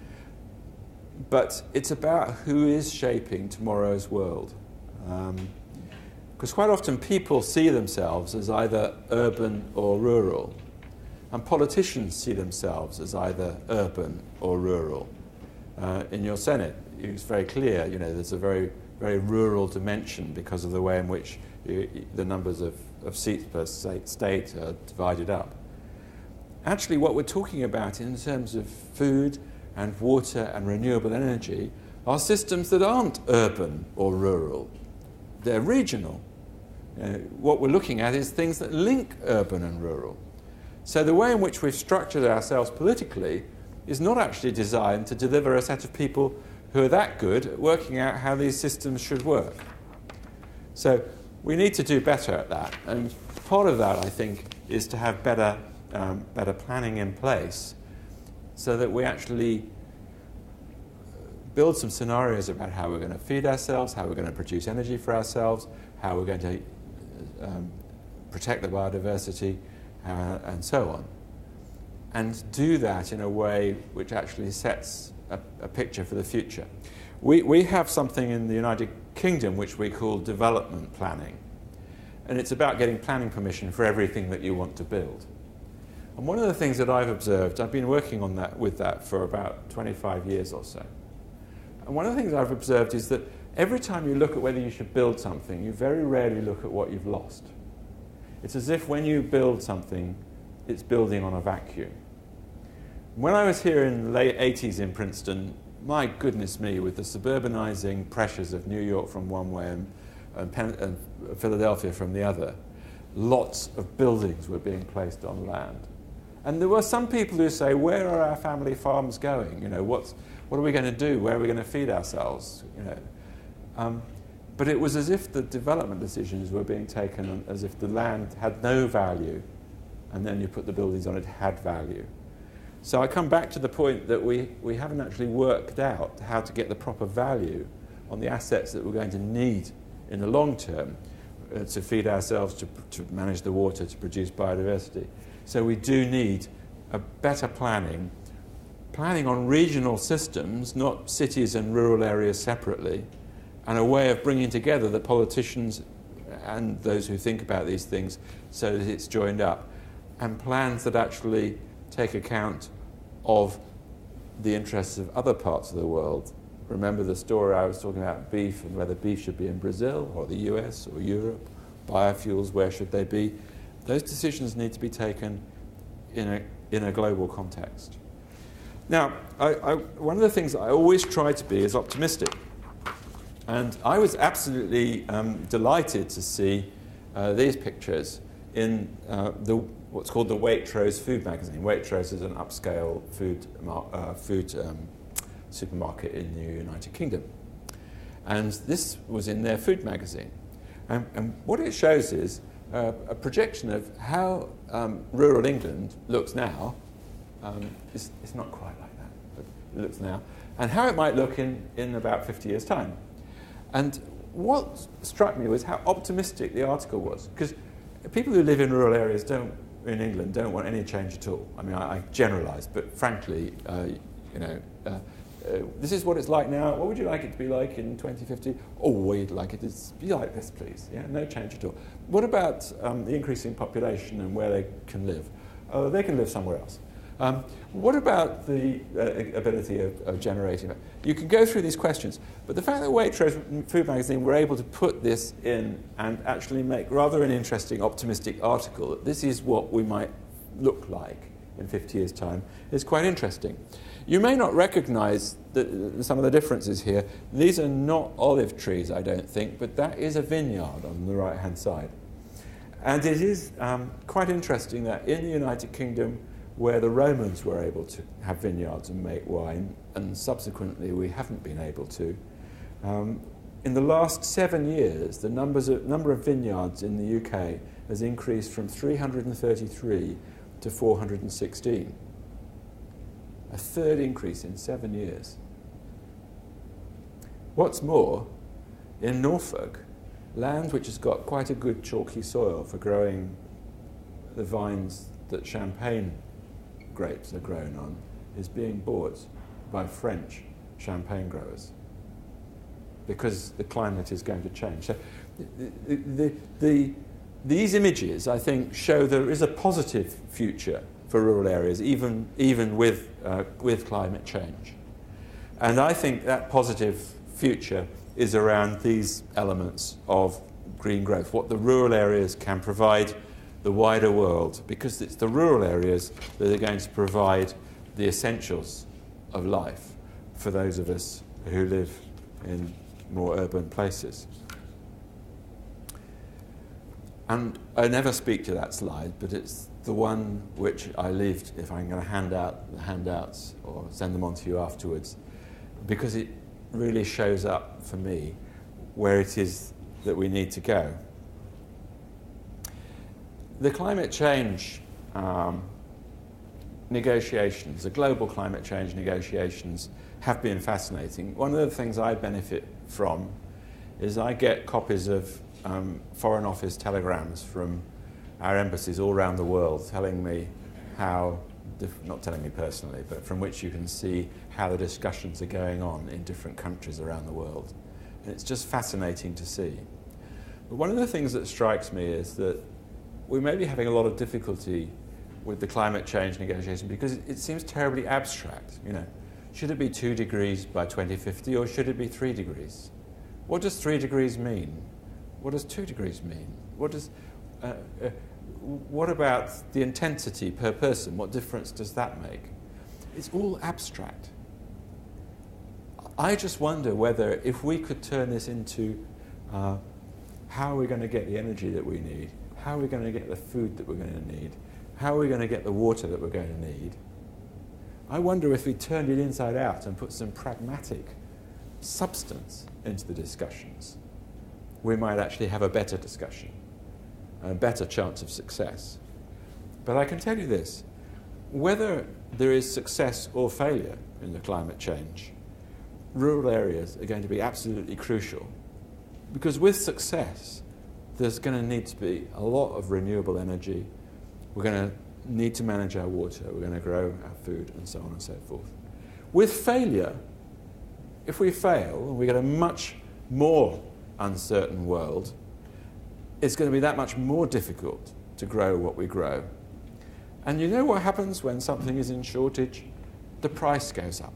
but it's about who is shaping tomorrow's world. Because quite often people see themselves as either urban or rural, and politicians see themselves as either urban or rural. In your Senate, it's very clear, there's a very, very rural dimension because of the way in which the numbers of seats per state are divided up. Actually, what we're talking about in terms of food and water and renewable energy are systems that aren't urban or rural. They're regional. What we're looking at is things that link urban and rural. So the way in which we've structured ourselves politically is not actually designed to deliver a set of people who are that good at working out how these systems should work. So we need to do better at that. And part of that, I think, is to have better planning in place so that we actually build some scenarios about how we're going to feed ourselves, how we're going to produce energy for ourselves, how we're going to protect the biodiversity, and so on. And do that in a way which actually sets a picture for the future. We have something in the United Kingdom which we call development planning. And it's about getting planning permission for everything that you want to build. And one of the things that I've observed, I've been working on with that for about 25 years or so. And one of the things I've observed is that every time you look at whether you should build something, you very rarely look at what you've lost. It's as if when you build something, it's building on a vacuum. When I was here in the late 80s in Princeton, my goodness me, with the suburbanizing pressures of New York from one way and Philadelphia from the other, lots of buildings were being placed on land. And there were some people who say, where are our family farms going? What are we going to do? Where are we going to feed ourselves? But it was as if the development decisions were being taken as if the land had no value, and then you put the buildings on it had value. So I come back to the point that we haven't actually worked out how to get the proper value on the assets that we're going to need in the long term to feed ourselves, to manage the water, to produce biodiversity. So we do need a better planning on regional systems, not cities and rural areas separately, and a way of bringing together the politicians and those who think about these things so that it's joined up, and plans that actually take account of the interests of other parts of the world. Remember the story I was talking about beef and whether beef should be in Brazil or the US or Europe, biofuels, where should they be? Those decisions need to be taken in a global context. Now, one of the things I always try to be is optimistic. And I was absolutely delighted to see these pictures in what's called the Waitrose food magazine. Waitrose is an upscale food supermarket in the United Kingdom. And this was in their food magazine. And what it shows is a projection of how rural England looks now. It's not quite like that, but it looks now. And how it might look in about 50 years' time. And what struck me was how optimistic the article was, because people who live in rural areas in England don't want any change at all. I mean, I generalise, but frankly, this is what it's like now. What would you like it to be like in 2050? Oh, we'd like it to be like this, please. Yeah, no change at all. What about the increasing population and where they can live? They can live somewhere else. What about the ability of generating? You can go through these questions, but the fact that Waitrose Food Magazine were able to put this in and actually make rather an interesting, optimistic article, that this is what we might look like in 50 years' time, is quite interesting. You may not recognise some of the differences here. These are not olive trees, I don't think, but that is a vineyard on the right-hand side. And it is quite interesting that in the United Kingdom, where the Romans were able to have vineyards and make wine, and subsequently we haven't been able to, in the last 7 years, the number of vineyards in the UK has increased from 333 to 416. A third increase in 7 years. What's more, in Norfolk, land which has got quite a good chalky soil for growing the vines that champagne grapes are grown on, is being bought by French champagne growers because the climate is going to change. So these images, I think, show there is a positive future for rural areas, even with climate change. And I think that positive future is around these elements of green growth, what the rural areas can provide the wider world, because it's the rural areas that are going to provide the essentials of life for those of us who live in more urban places. And I never speak to that slide, but it's the one which I lived, if I'm going to hand out the handouts or send them on to you afterwards, because it really shows up for me where it is that we need to go. The climate change negotiations, the global climate change negotiations, have been fascinating. One of the things I benefit from is I get copies of Foreign Office telegrams from our embassies all around the world telling me how, not telling me personally, but from which you can see how the discussions are going on in different countries around the world. And it's just fascinating to see. But one of the things that strikes me is that we may be having a lot of difficulty with the climate change negotiation because it seems terribly abstract. You know, should it be 2 degrees by 2050 or should it be 3 degrees? What does 3 degrees mean? What does 2 degrees mean? What about the intensity per person? What difference does that make? It's all abstract. I just wonder whether if we could turn this into how are we going to get the energy that we need? How are we going to get the food that we're going to need? How are we going to get the water that we're going to need? I wonder if we turned it inside out and put some pragmatic substance into the discussions, we might actually have a better discussion, a better chance of success. But I can tell you this, whether there is success or failure in the climate change, rural areas are going to be absolutely crucial, because with success, there's going to need to be a lot of renewable energy. We're going to need to manage our water. We're going to grow our food, and so on and so forth. With failure, if we fail and we get a much more uncertain world, it's going to be that much more difficult to grow what we grow. And you know what happens when something is in shortage? The price goes up.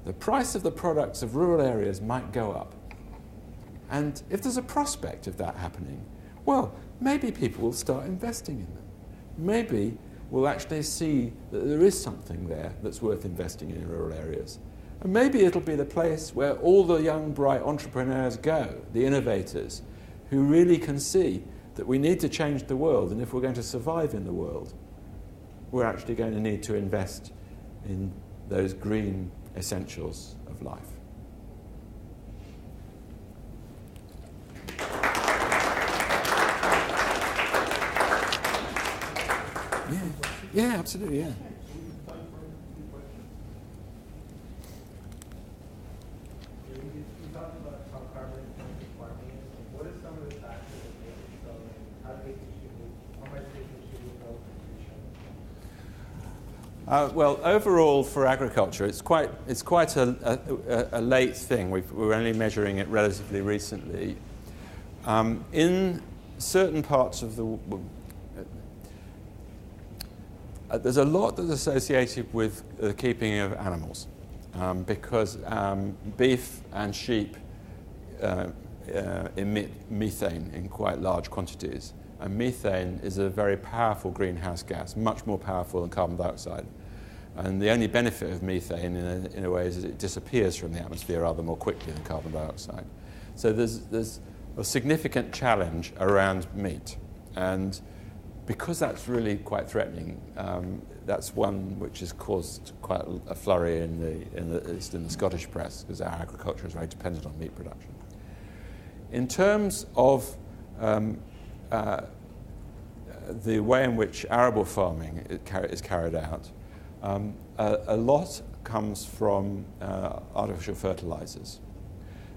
The price of the products of rural areas might go up. And if there's a prospect of that happening, well, maybe people will start investing in them. Maybe we'll actually see that there is something there that's worth investing in rural areas. And maybe it'll be the place where all the young, bright entrepreneurs go, the innovators, who really can see that we need to change the world, and if we're going to survive in the world, we're actually going to need to invest in those green essentials of life. Yeah, absolutely, yeah. You talked about how carbon-intensive farming is. What are some of the factors that make it so? How much business should we go for? Well, overall for agriculture, it's quite a late thing. We're only measuring it relatively recently. In certain parts of the There's a lot that's associated with the keeping of animals, because beef and sheep emit methane in quite large quantities. And methane is a very powerful greenhouse gas, much more powerful than carbon dioxide. And the only benefit of methane, in a way, is that it disappears from the atmosphere rather more quickly than carbon dioxide. So there's a significant challenge around meat. And because that's really quite threatening, that's one which has caused quite a flurry at least in the Scottish press, because our agriculture is very dependent on meat production. In terms of the way in which arable farming is carried out, a lot comes from artificial fertilizers.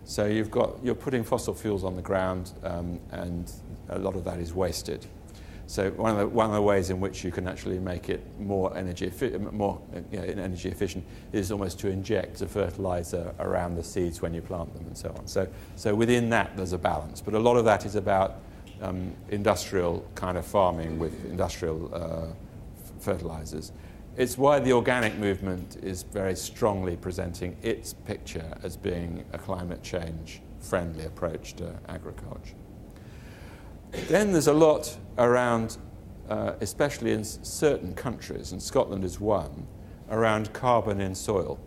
So you're putting fossil fuels on the ground, and a lot of that is wasted. So one of the ways in which you can actually make it more energy efficient is almost to inject a fertilizer around the seeds when you plant them and so on. So within that there's a balance, but a lot of that is about industrial kind of farming with industrial fertilizers. It's why the organic movement is very strongly presenting its picture as being a climate change friendly approach to agriculture. Then there's a lot around, especially in certain countries, and Scotland is one, around carbon in soil.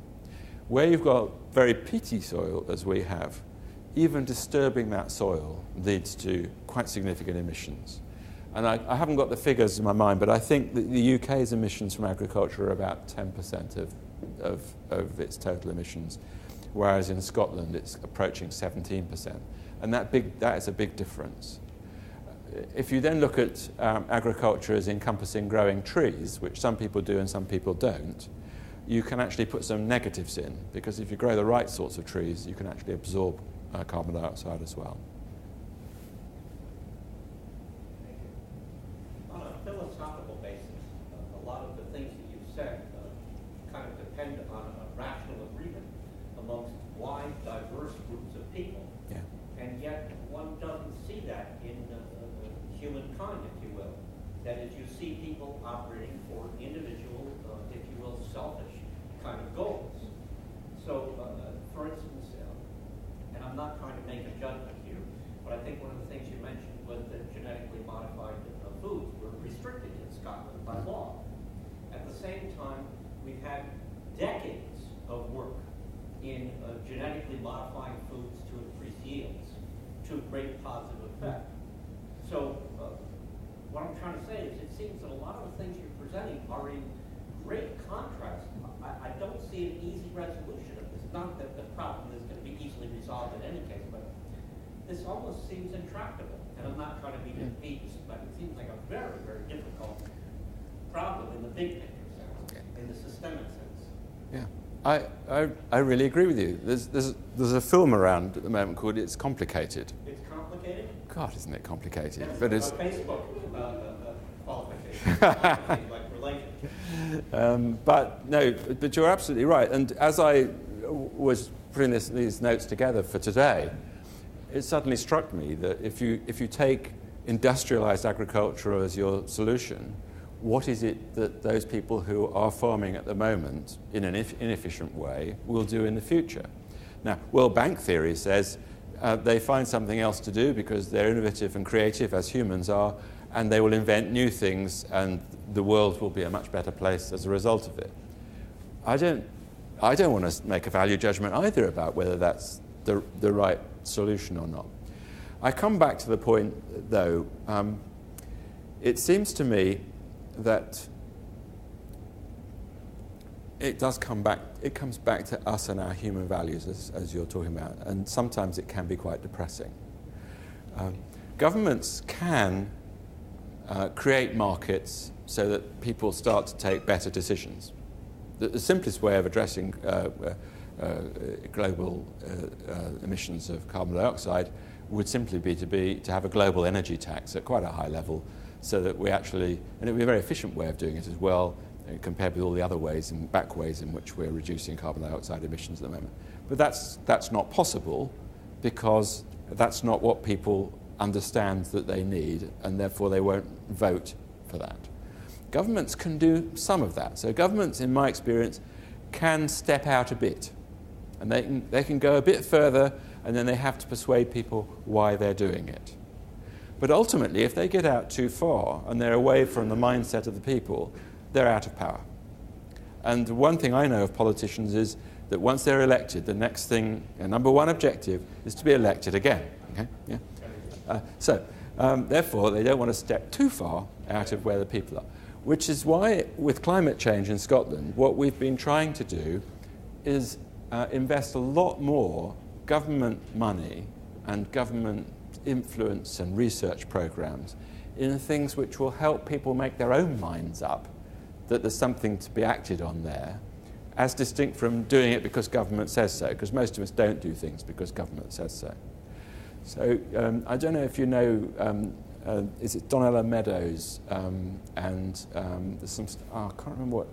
Where you've got very peaty soil, as we have, even disturbing that soil leads to quite significant emissions. And I haven't got the figures in my mind, but I think that the UK's emissions from agriculture are about 10% of its total emissions, whereas in Scotland it's approaching 17%. And that is a big difference. If you then look at agriculture as encompassing growing trees, which some people do and some people don't, you can actually put some negatives in, because if you grow the right sorts of trees, you can actually absorb carbon dioxide as well. On a philosophical basis, a lot of the things that you've said kind of depend on a rational agreement amongst wide, diverse groups of people. Yeah. And yet one doesn't see that in humankind, if you will. That is, you see people operating for individual, if you will, selfish kind of goals. So, for instance, and I'm not trying to make a judgment here, but I think one of the things you mentioned was that genetically modified foods were restricted in Scotland by law. At the same time, we've had decades of work in genetically modifying foods to increase yields to great positive effect. So what I'm trying to say is it seems that a lot of the things you're presenting are in great contrast. I don't see an easy resolution of this. Not that the problem is going to be easily resolved in any case, but this almost seems intractable. And I'm not trying to be defeatist, but it seems like a very, very difficult problem in the big picture sense, in the systemic sense. Yeah. I really agree with you. There's a film around at the moment called It's Complicated. It's complicated? God, isn't it complicated? That's but a it's Facebook qualification, like relation. But you're absolutely right. And as I was putting these notes together for today, it suddenly struck me that if you take industrialized agriculture as your solution, what is it that those people who are farming at the moment in an inefficient way will do in the future? Now, World Bank theory says they find something else to do because they're innovative and creative, as humans are, and they will invent new things, and the world will be a much better place as a result of it. I don't want to make a value judgment either about whether that's the right solution or not. I come back to the point, though, it seems to me that it comes back to us and our human values, as you're talking about, and sometimes it can be quite depressing. Governments can create markets so that people start to take better decisions. The simplest way of addressing global emissions of carbon dioxide would simply be to have a global energy tax at quite a high level, so that we actually, and it would be a very efficient way of doing it as well, compared with all the other ways and back ways in which we're reducing carbon dioxide emissions at the moment. But that's not possible, because that's not what people understand that they need, and therefore they won't vote for that. Governments can do some of that. So governments, in my experience, can step out a bit. And they can go a bit further, and then they have to persuade people why they're doing it. But ultimately, if they get out too far and they're away from the mindset of the people, they're out of power. And one thing I know of politicians is that once they're elected, the next thing, their number one objective, is to be elected again. Okay? Yeah. Therefore, they don't want to step too far out of where the people are. Which is why, with climate change in Scotland, what we've been trying to do is invest a lot more government money and government influence and research programs in things which will help people make their own minds up that there's something to be acted on there, as distinct from doing it because government says so, because most of us don't do things because government says so. So I don't know if you know, is it Donella Meadows, and there's some, I can't remember what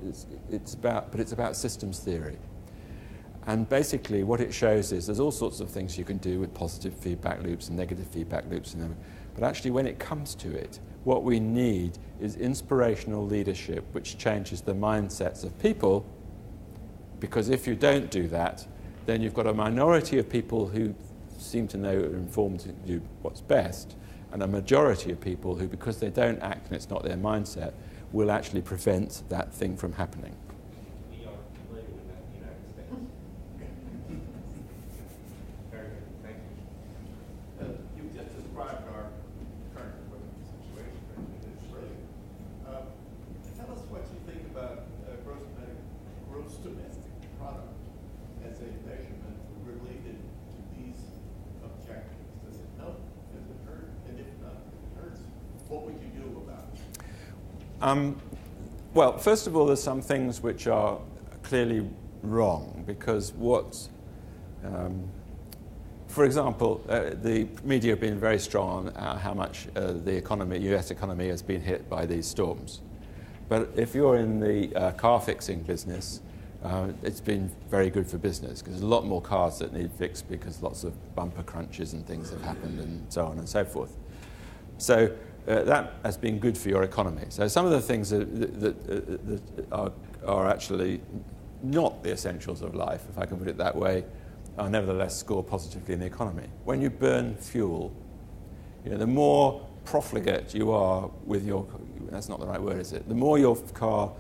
it's about, but it's about systems theory. And basically what it shows is there's all sorts of things you can do with positive feedback loops and negative feedback loops, but actually when it comes to it, what we need is inspirational leadership which changes the mindsets of people, because if you don't do that, then you've got a minority of people who seem to know and informed to do what's best, and a majority of people who, because they don't act and it's not their mindset, will actually prevent that thing from happening. We are familiar with that in the United States. Very good, thank you. You've just described our current economic situation, and it's brilliant. Tell us what you think about gross domestic product as a measurement related to these objectives. Does it help? Does it hurt? And if not, it hurts, what would you do about it? Well, first of all, there's some things which are clearly wrong, because for example, the media have been very strong on how much the economy, US economy, has been hit by these storms. But if you're in the car fixing business, it's been very good for business, because there's a lot more cars that need fixed because lots of bumper crunches and things have happened and so on and so forth. So that has been good for your economy. So some of the things that are actually not the essentials of life, if I can put it that way, are nevertheless score positively in the economy. When you burn fuel, the more profligate you are with your, that's not the right word, is it? The more your car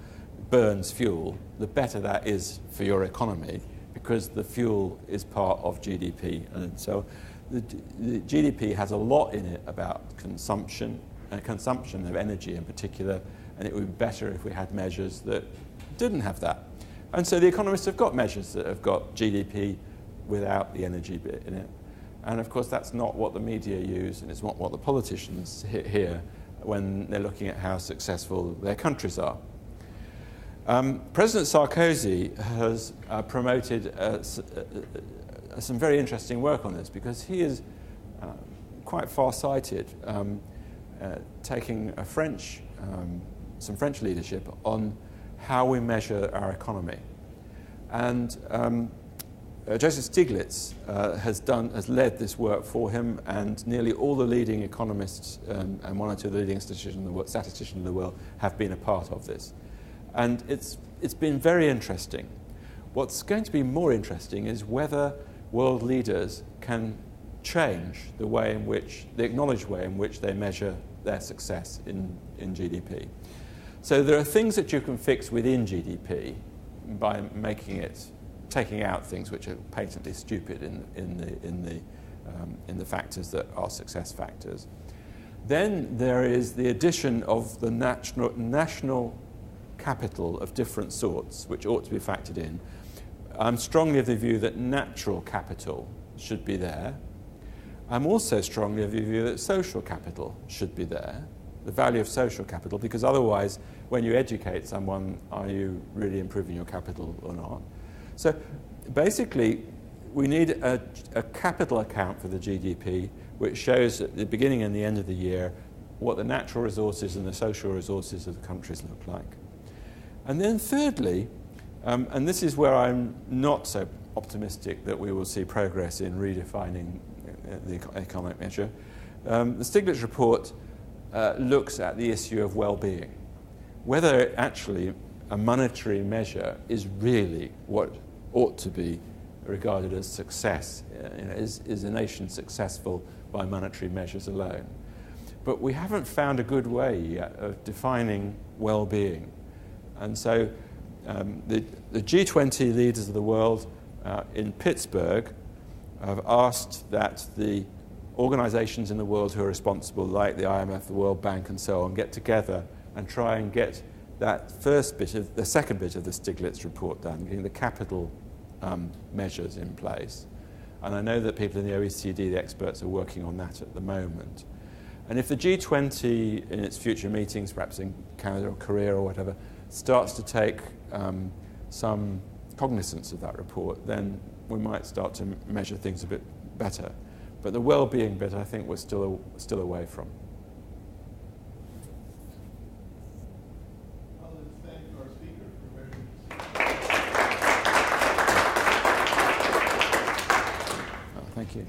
burns fuel, the better that is for your economy, because the fuel is part of GDP. And so the GDP has a lot in it about consumption, and consumption of energy in particular, and it would be better if we had measures that didn't have that. And so the economists have got measures that have got GDP without the energy bit in it. And of course that's not what the media use, and it's not what the politicians hear when they're looking at how successful their countries are. President Sarkozy has promoted some very interesting work on this, because he is quite far-sighted, taking some French leadership on how we measure our economy. And Joseph Stiglitz has led this work for him, and nearly all the leading economists and one or two of the leading statisticians in the world have been a part of this. And it's been very interesting. What's going to be more interesting is whether world leaders can change the way in which, the acknowledged way in which they measure their success in GDP. So there are things that you can fix within GDP by taking out things which are patently stupid in the factors that are success factors. Then there is the addition of the national capital of different sorts, which ought to be factored in. I'm strongly of the view that natural capital should be there. I'm also strongly of the view that social capital should be there, the value of social capital, because otherwise, when you educate someone, are you really improving your capital or not? So basically, we need a capital account for the GDP, which shows at the beginning and the end of the year what the natural resources and the social resources of the countries look like. And then thirdly, and this is where I'm not so optimistic that we will see progress in redefining the economic measure, the Stiglitz report looks at the issue of well-being. whether actually a monetary measure is really what ought to be regarded as success. Is a nation successful by monetary measures alone? But we haven't found a good way yet of defining well-being. And so the G20 leaders of the world in Pittsburgh have asked that the organizations in the world who are responsible, like the IMF, the World Bank, and so on, get together and try and get that the second bit of the Stiglitz report done, getting the capital measures in place. And I know that people in the OECD, the experts, are working on that at the moment. And if the G20 in its future meetings, perhaps in Canada or Korea or whatever, starts to take some cognizance of that report, then we might start to measure things a bit better. But the well-being bit, I think, we're still away from. Well, let's thank our speaker for very Thank you.